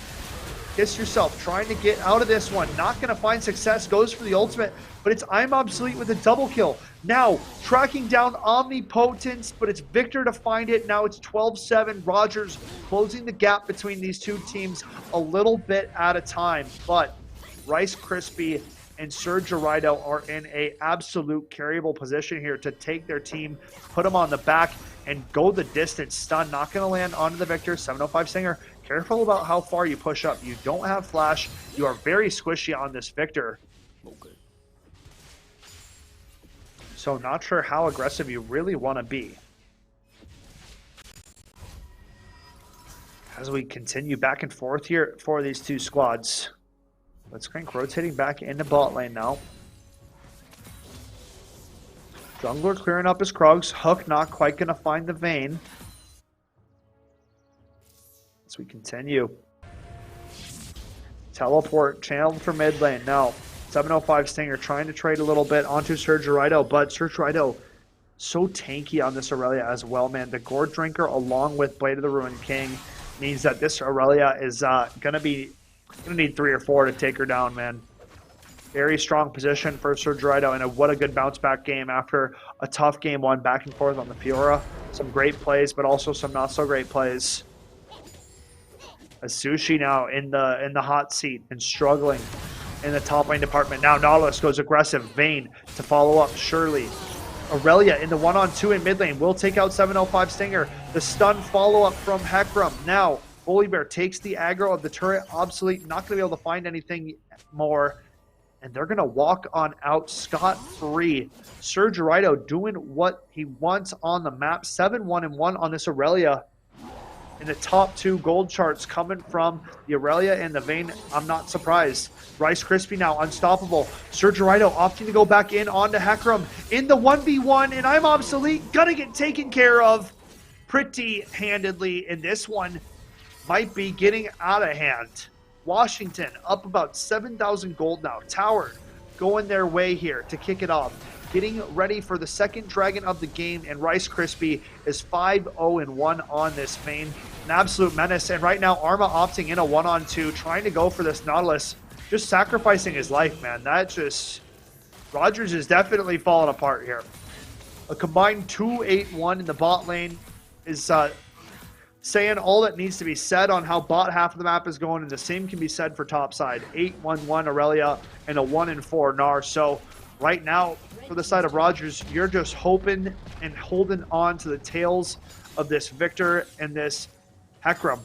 Kiss yourself, trying to get out of this one. Not going to find success. Goes for the ultimate, but it's I'm Obsolete with a double kill. Now tracking down Omnipotence, but it's Victor to find it. Now it's 12-7. Rogers closing the gap between these two teams a little bit at a time, but Rice Krispie and Surge Rido are in a absolute carryable position here to take their team, put them on the back, and go the distance. Stun not going to land onto the Victor. 705 Stinger, careful about how far you push up. You don't have flash. You are very squishy on this Victor. Okay. So not sure how aggressive you really want to be. As we continue back and forth here for these two squads. Let's crank rotating back into bot lane now. Jungler clearing up his Krugs. Hook not quite going to find the Vayne. As we continue. Teleport channeled for mid lane. Now, 705 Stinger trying to trade a little bit onto Surge Rido, but Surge Rido so tanky on this Aurelia as well, man. The Gourd Drinker along with Blade of the Ruined King means that this Aurelia is going to need 3 or 4 to take her down, man. Very strong position for Surge Rido, and what a good bounce back game after a tough game 1 back and forth on the Fiora. Some great plays, but also some not so great plays. As Sushi now in the hot seat and struggling in the top lane department. Now Nautilus goes aggressive. Vayne to follow up. Surely Aurelia in the 1-on-2 in mid lane will take out 705 Stinger. The stun follow up from Hecarim. Now Volibear takes the aggro of the turret. Obsolete, not going to be able to find anything more. And they're going to walk on out scot-free. Surge Rido doing what he wants on the map. 7-1-1 on this Aurelia. In the top 2 gold charts coming from the Aurelia and the Vayne, I'm not surprised. Rice Krispie now unstoppable. Surge Rido opting to go back in onto Hecarim in the 1v1, and I'm Obsolete. Gonna get taken care of pretty handedly in this one. Might be getting out of hand. Washington up about 7,000 gold now. Tower going their way here to kick it off. Getting ready for the second dragon of the game, and Rice Krispie is 5-0-1 on this Vayne. An absolute menace, and right now Arma opting in a 1-on-2, trying to go for this Nautilus. Just sacrificing his life, man. That just... Rogers is definitely falling apart here. A combined 2-8-1 in the bot lane is saying all that needs to be said on how bot half of the map is going, and the same can be said for top side. 8-1-1 Aurelia and a 1-4 Gnar. So right now, for the side of Rogers, you're just hoping and holding on to the tails of this Victor and this Hecarim.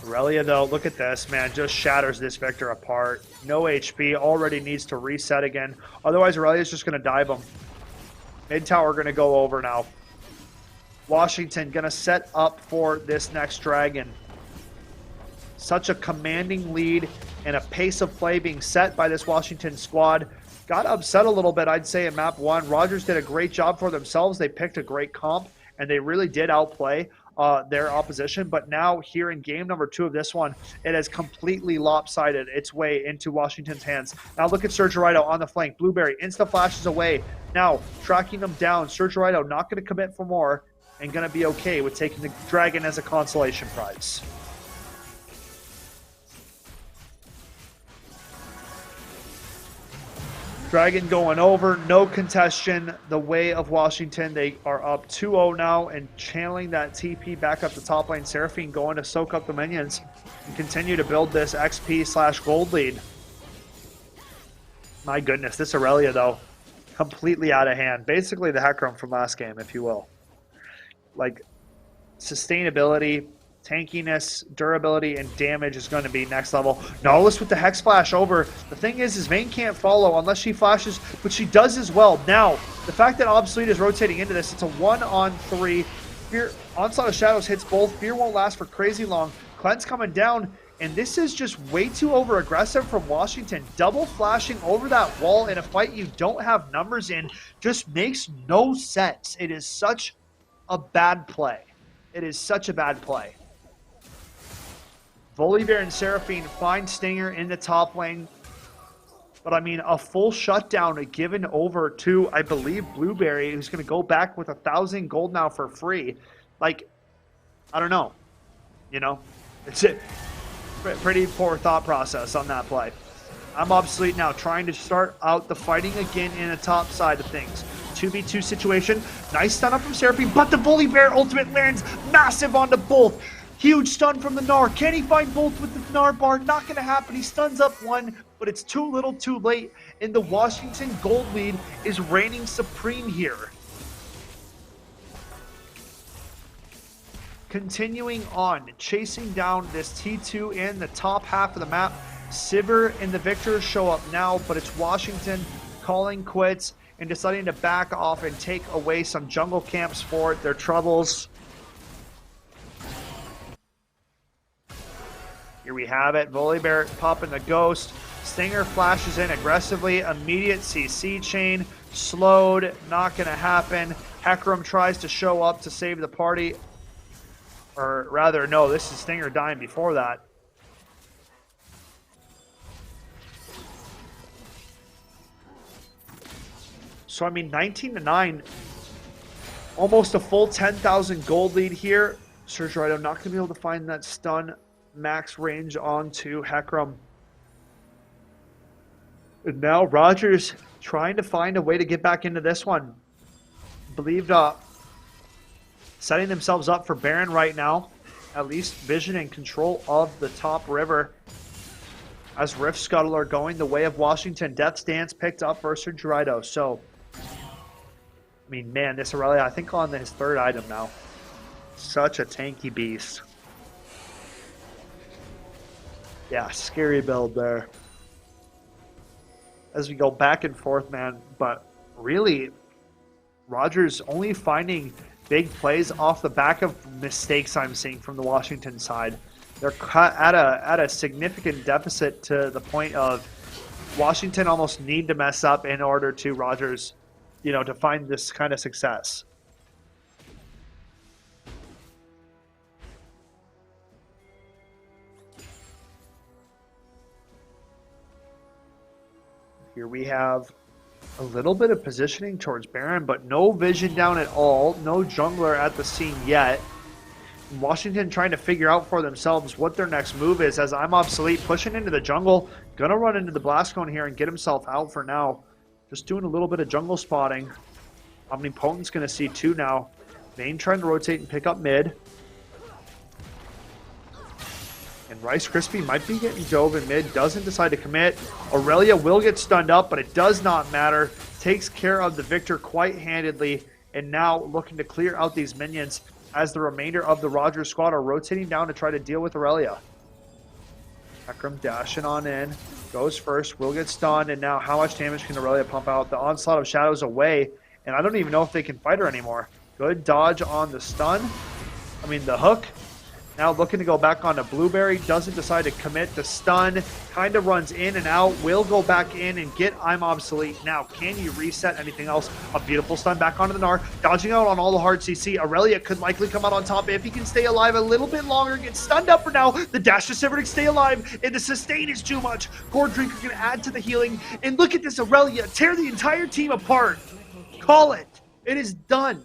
Aurelia, though, look at this, man, just shatters this Victor apart. No HP, already needs to reset again. Otherwise, Aurelia's just going to dive him. Mid tower going to go over now. Washington going to set up for this next dragon. Such a commanding lead and a pace of play being set by this Washington squad. Got upset a little bit, I'd say, in map 1. Rogers did a great job for themselves. They picked a great comp, and they really did outplay their opposition. But now here in game number 2 of this one, it has completely lopsided its way into Washington's hands. Now look at Surgerito on the flank. Blueberry insta flashes away. Now tracking them down. Surgerito not going to commit for more and going to be okay with taking the dragon as a consolation prize. Dragon going over, no contestation. The way of Washington, they are up 2-0 now and channeling that TP back up the top lane. Seraphine going to soak up the minions and continue to build this XP/gold lead. My goodness, this Aurelia, though, completely out of hand. Basically the Hecarim from last game, if you will. Like, sustainability, tankiness, durability, and damage is going to be next level. Nautilus with the Hex Flash over. The thing is Vayne can't follow unless she flashes, but she does as well. Now, the fact that Obsolete is rotating into this, it's a 1-on-3. Fear, Onslaught of Shadows hits both. Fear won't last for crazy long. Cleanse coming down, and this is just way too over-aggressive from Washington. Double flashing over that wall in a fight you don't have numbers in just makes no sense. It is such a bad play. It is such a bad play. Volibear and Seraphine find Stinger in the top lane. But I mean, a full shutdown given over to, I believe, Blueberry, who's going to go back with 1,000 gold now for free. Like, I don't know. You know? It's a pretty poor thought process on that play. I'm Obsolete now, trying to start out the fighting again in the top side of things. 2v2 situation. Nice stun up from Seraphine, but the Volibear ultimate lands massive onto both. Huge stun from the Gnar. Can he find both with the Gnar bar? Not going to happen. He stuns up one, but it's too little too late. And the Washington gold lead is reigning supreme here. Continuing on, chasing down this T2 in the top half of the map. Sivir and the Victor show up now, but it's Washington calling quits and deciding to back off and take away some jungle camps for their troubles. Here we have it. Volibear popping the ghost. Stinger flashes in aggressively. Immediate CC chain. Slowed. Not going to happen. Hecarim tries to show up to save the party. Or rather, no, this is Stinger dying before that. So, I mean, 19-9. Almost a full 10,000 gold lead here. Surgerito not going to be able to find that stun max range onto Hecarim. And now Rogers trying to find a way to get back into this one. Believed setting themselves up for Baron right now. At least vision and control of the top river. As Rift Scuttle are going the way of Washington. Death's Dance picked up for Surgerito. So, I mean, man, this Aurelia, I think on his 3rd item now. Such a tanky beast. Yeah, scary build there. As we go back and forth, man. But really, Rogers only finding big plays off the back of mistakes I'm seeing from the Washington side. They're at a significant deficit to the point of Washington almost need to mess up in order to Rogers, you know, to find this kind of success. Here we have a little bit of positioning towards Baron, but no vision down at all. No jungler at the scene yet. Washington trying to figure out for themselves what their next move is as I'm Obsolete pushing into the jungle. Gonna run into the blast cone here and get himself out for now. Just doing a little bit of jungle spotting. Omnipotent's gonna see 2 now. Vayne trying to rotate and pick up mid. And Rice Krispie might be getting dove in mid, doesn't decide to commit. Aurelia will get stunned up, but it does not matter. Takes care of the Victor quite handedly, and now looking to clear out these minions as the remainder of the Rogers squad are rotating down to try to deal with Aurelia. Ekram dashing on in, goes first, will get stunned, and now how much damage can Aurelia pump out? The Onslaught of Shadows away, and I don't even know if they can fight her anymore. Good dodge on the the hook. Now looking to go back onto Blueberry, doesn't decide to commit. The stun kind of runs in and out, will go back in and get I'm Obsolete. Now, can you reset anything else? A beautiful stun back onto the Gnar, dodging out on all the hard CC. Aurelia could likely come out on top if he can stay alive a little bit longer, get stunned up for now. The dash to Sivert stay alive, and the sustain is too much. Gourd Drinker can add to the healing, and look at this Aurelia tear the entire team apart. Call it. It is done.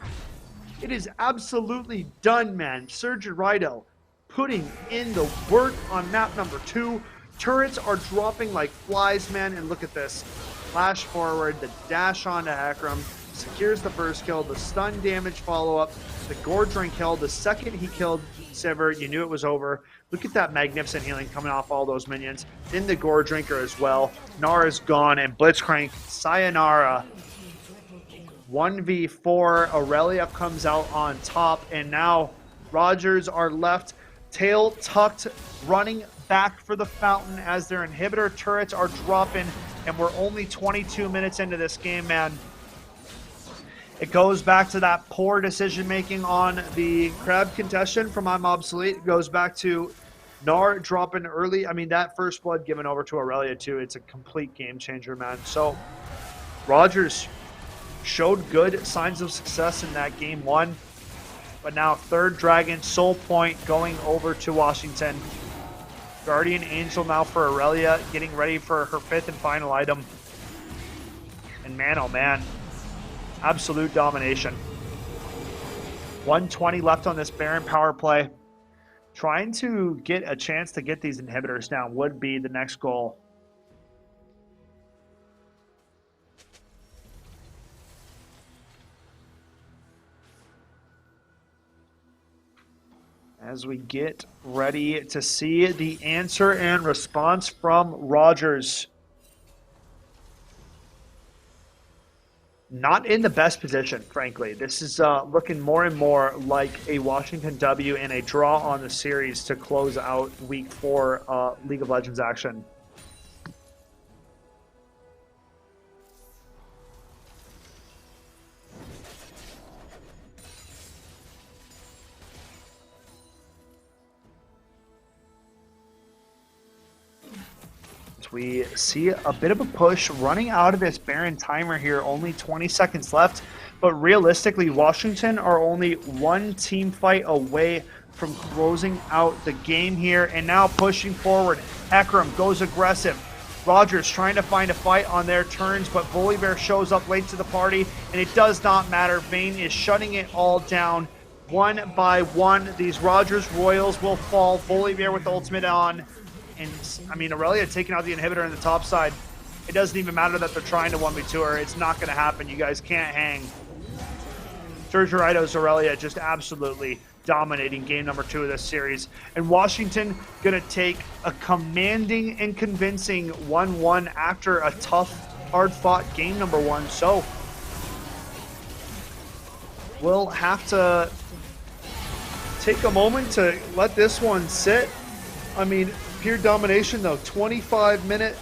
It is absolutely done, man. Surgeon Rido putting in the work on map number 2. Turrets are dropping like flies, man, and look at this. Flash forward, the dash onto Akram, secures the first kill, the stun damage follow-up, the Gourd Drink kill, the second he killed Sever, you knew it was over. Look at that magnificent healing coming off all those minions. Then the Gourd Drinker as well. Nara's gone, and Blitzcrank, sayonara. 1v4, Aurelia comes out on top, and now Rogers are left tail tucked, running back for the fountain as their inhibitor turrets are dropping, and we're only 22 minutes into this game, man. It goes back to that poor decision-making on the crab contestant from I'm Obsolete. It goes back to Gnar dropping early. I mean, that first blood given over to Aurelia, too. It's a complete game changer, man. So, Rogers showed good signs of success in that game 1. But now third Dragon, Soul Point going over to Washington. Guardian Angel now for Aurelia, getting ready for her 5th and final item. And man, oh man, absolute domination. 120 left on this Baron power play. Trying to get a chance to get these inhibitors down would be the next goal. As we get ready to see the answer and response from Rogers. Not in the best position, frankly. This is looking more and more like a Washington W and a draw on the series to close out Week 4 League of Legends action. We see a bit of a push running out of this Baron timer here, only 20 seconds left, but realistically Washington are only one team fight away from closing out the game here, and now pushing forward. Ekram goes aggressive. Rogers trying to find a fight on their turns, but Volibear shows up late to the party, and it does not matter. Vayne is shutting it all down. One by one, these Rogers Royals will fall. Volibear with the ultimate on. And, I mean, Aurelia taking out the inhibitor on the top side. It doesn't even matter that they're trying to 1v2 her. It's not going to happen. You guys can't hang. Surgerido's Aurelia just absolutely dominating game number 2 of this series. And Washington going to take a commanding and convincing 1-1 after a tough, hard-fought game number 1. So, we'll have to take a moment to let this one sit. I mean, pure domination though. 25-minute,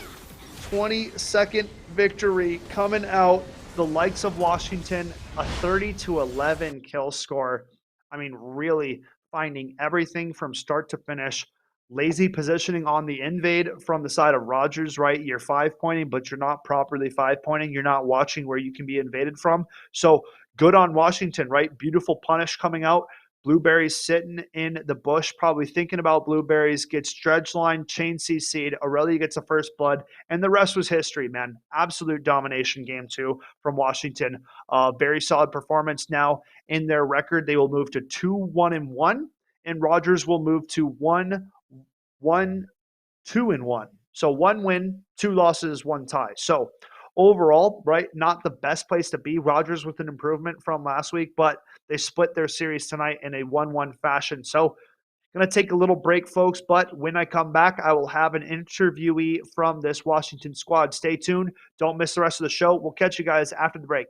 20-second victory coming out. The likes of Washington, a 30-11 kill score. I mean, really finding everything from start to finish. Lazy positioning on the invade from the side of Rogers, right? You're 5-pointing, but you're not properly 5-pointing. You're not watching where you can be invaded from. So good on Washington, right? Beautiful punish coming out. Blueberries sitting in the bush, probably thinking about blueberries, gets dredge line, chain CC'd, Aurelia gets the first blood, and the rest was history, man. Absolute domination game 2 from Washington. Very solid performance now in their record. They will move to 2-1-1, and Rogers will move to 1-1-2-1. So 1 win, 2 losses, 1 tie. So overall, right, not the best place to be. Rogers with an improvement from last week, but they split their series tonight in a 1-1 fashion. So going to take a little break, folks, but when I come back, I will have an interviewee from this Washington squad. Stay tuned. Don't miss the rest of the show. We'll catch you guys after the break.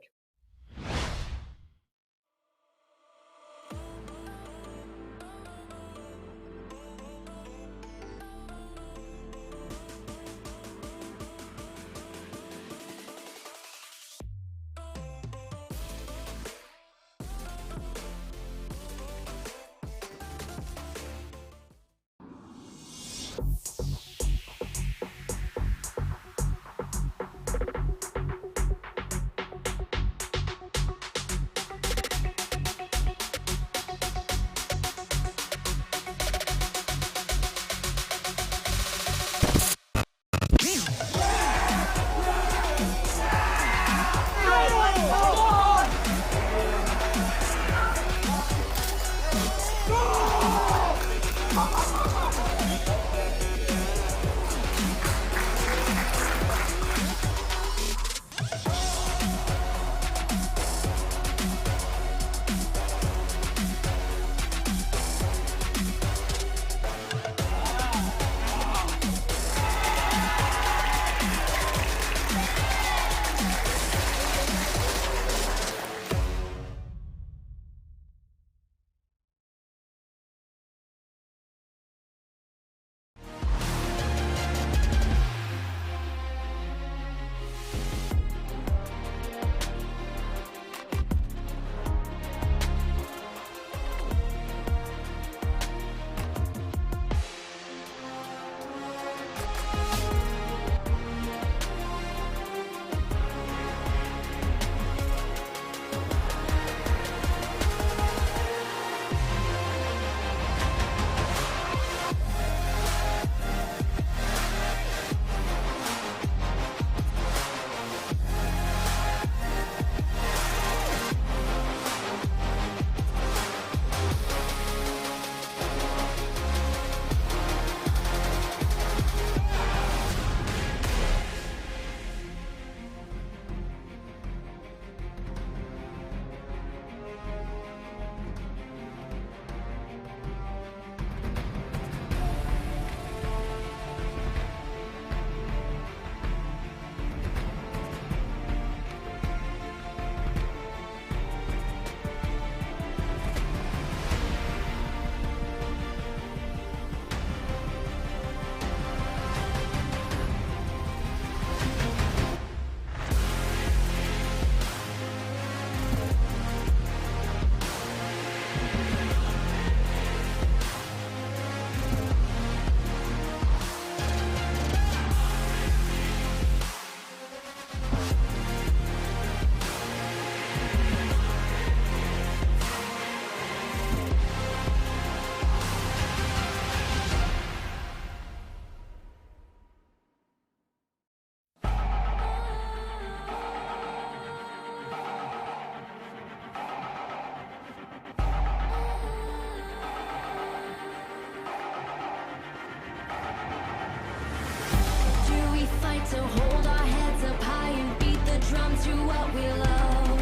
So hold our heads up high and beat the drums to what we love.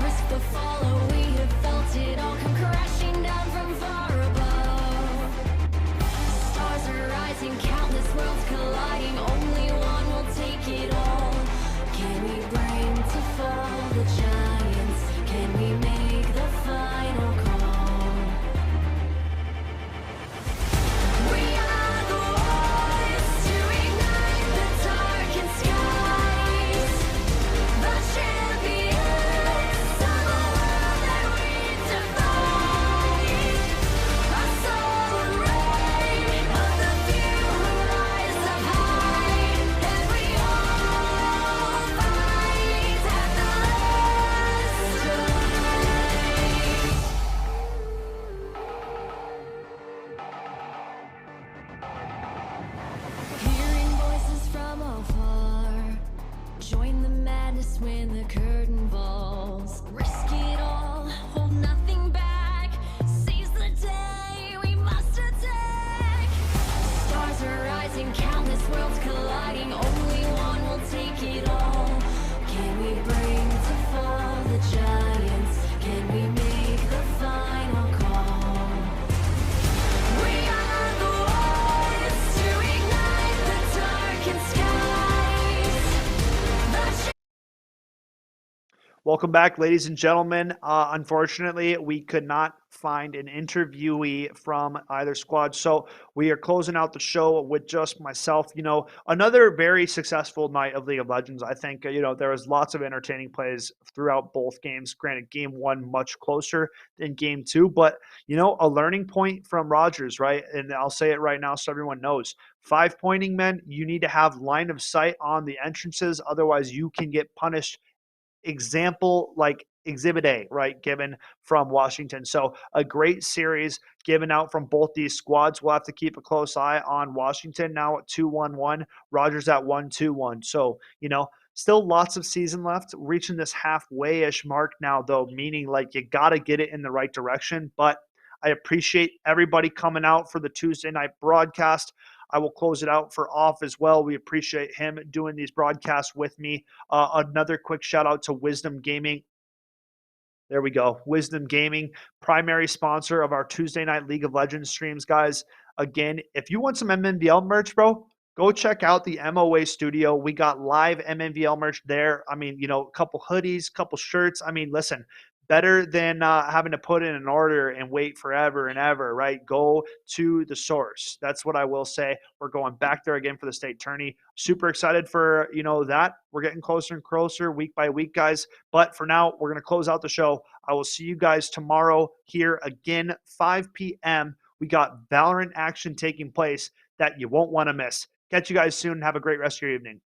Risk the fall, oh, we have felt it all come crashing down from far above. Stars are rising, countless worlds colliding. Only one will take it all. Can we bring to fall the giants? Can we make the final call? We are the ones to ignite the darkened skies. The champions of the world that we defy. A soul ray of the few who rise up high. And we all fight at the last Hearing voices from afar, join the madness when the curtain falls. Risk it all, hold nothing back. Seize the day, we must attack. Stars are rising, countless worlds colliding. Only one will take Welcome back, ladies and gentlemen. Unfortunately, we could not find an interviewee from either squad, so we are closing out the show with just myself. Another very successful night of League of Legends. I think there was lots of entertaining plays throughout both games. Granted, game one much closer than game two, but a learning point from Rogers, right? And I'll say it right now so everyone knows. 5 pointing men, you need to have line of sight on the entrances, otherwise you can get punished. Example like Exhibit A, right, given from Washington. So a great series given out from both these squads. We'll have to keep a close eye on Washington now at 2-1-1, Rogers at 1-2-1. So, still lots of season left, reaching this halfway-ish mark now, though, meaning like you got to get it in the right direction. But I appreciate everybody coming out for the Tuesday night broadcast. I will close it out for Off as well. We appreciate him doing these broadcasts with me. Another quick shout out to Wisdom Gaming. There we go. Wisdom Gaming, primary sponsor of our Tuesday night League of Legends streams, guys. Again, if you want some Mnvl merch, bro, go check out the MOA studio. We got live Mnvl merch there. I mean, a couple hoodies, couple shirts. I mean, listen, better than having to put in an order and wait forever and ever, right? Go to the source. That's what I will say. We're going back there again for the state tourney. Super excited for, that. We're getting closer and closer week by week, guys. But for now, we're going to close out the show. I will see you guys tomorrow here again, 5 p.m. We got Valorant action taking place that you won't want to miss. Catch you guys soon. Have a great rest of your evening.